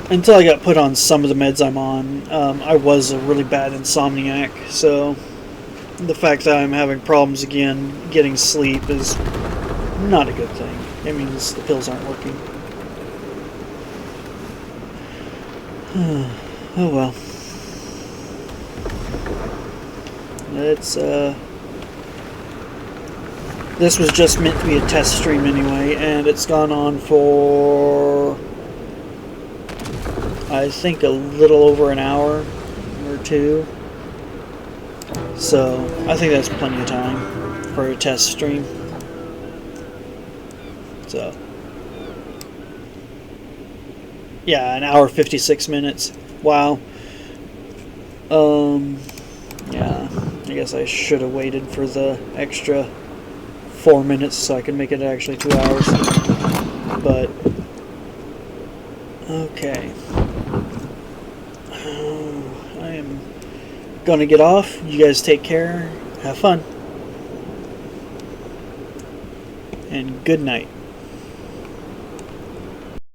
Until I got put on some of the meds I'm on, I was a really bad insomniac, so the fact that I'm having problems again getting sleep is not a good thing. It means the pills aren't working. Oh well. It's this was just meant to be a test stream anyway, and it's gone on for I think a little over an hour or two. So I think that's plenty of time for a test stream. So yeah, an hour 56 minutes. Wow. Yeah, I guess I should have waited for the extra 4 minutes so I could make it actually 2 hours. But okay. I am gonna get off. You guys take care. Have fun. And good night.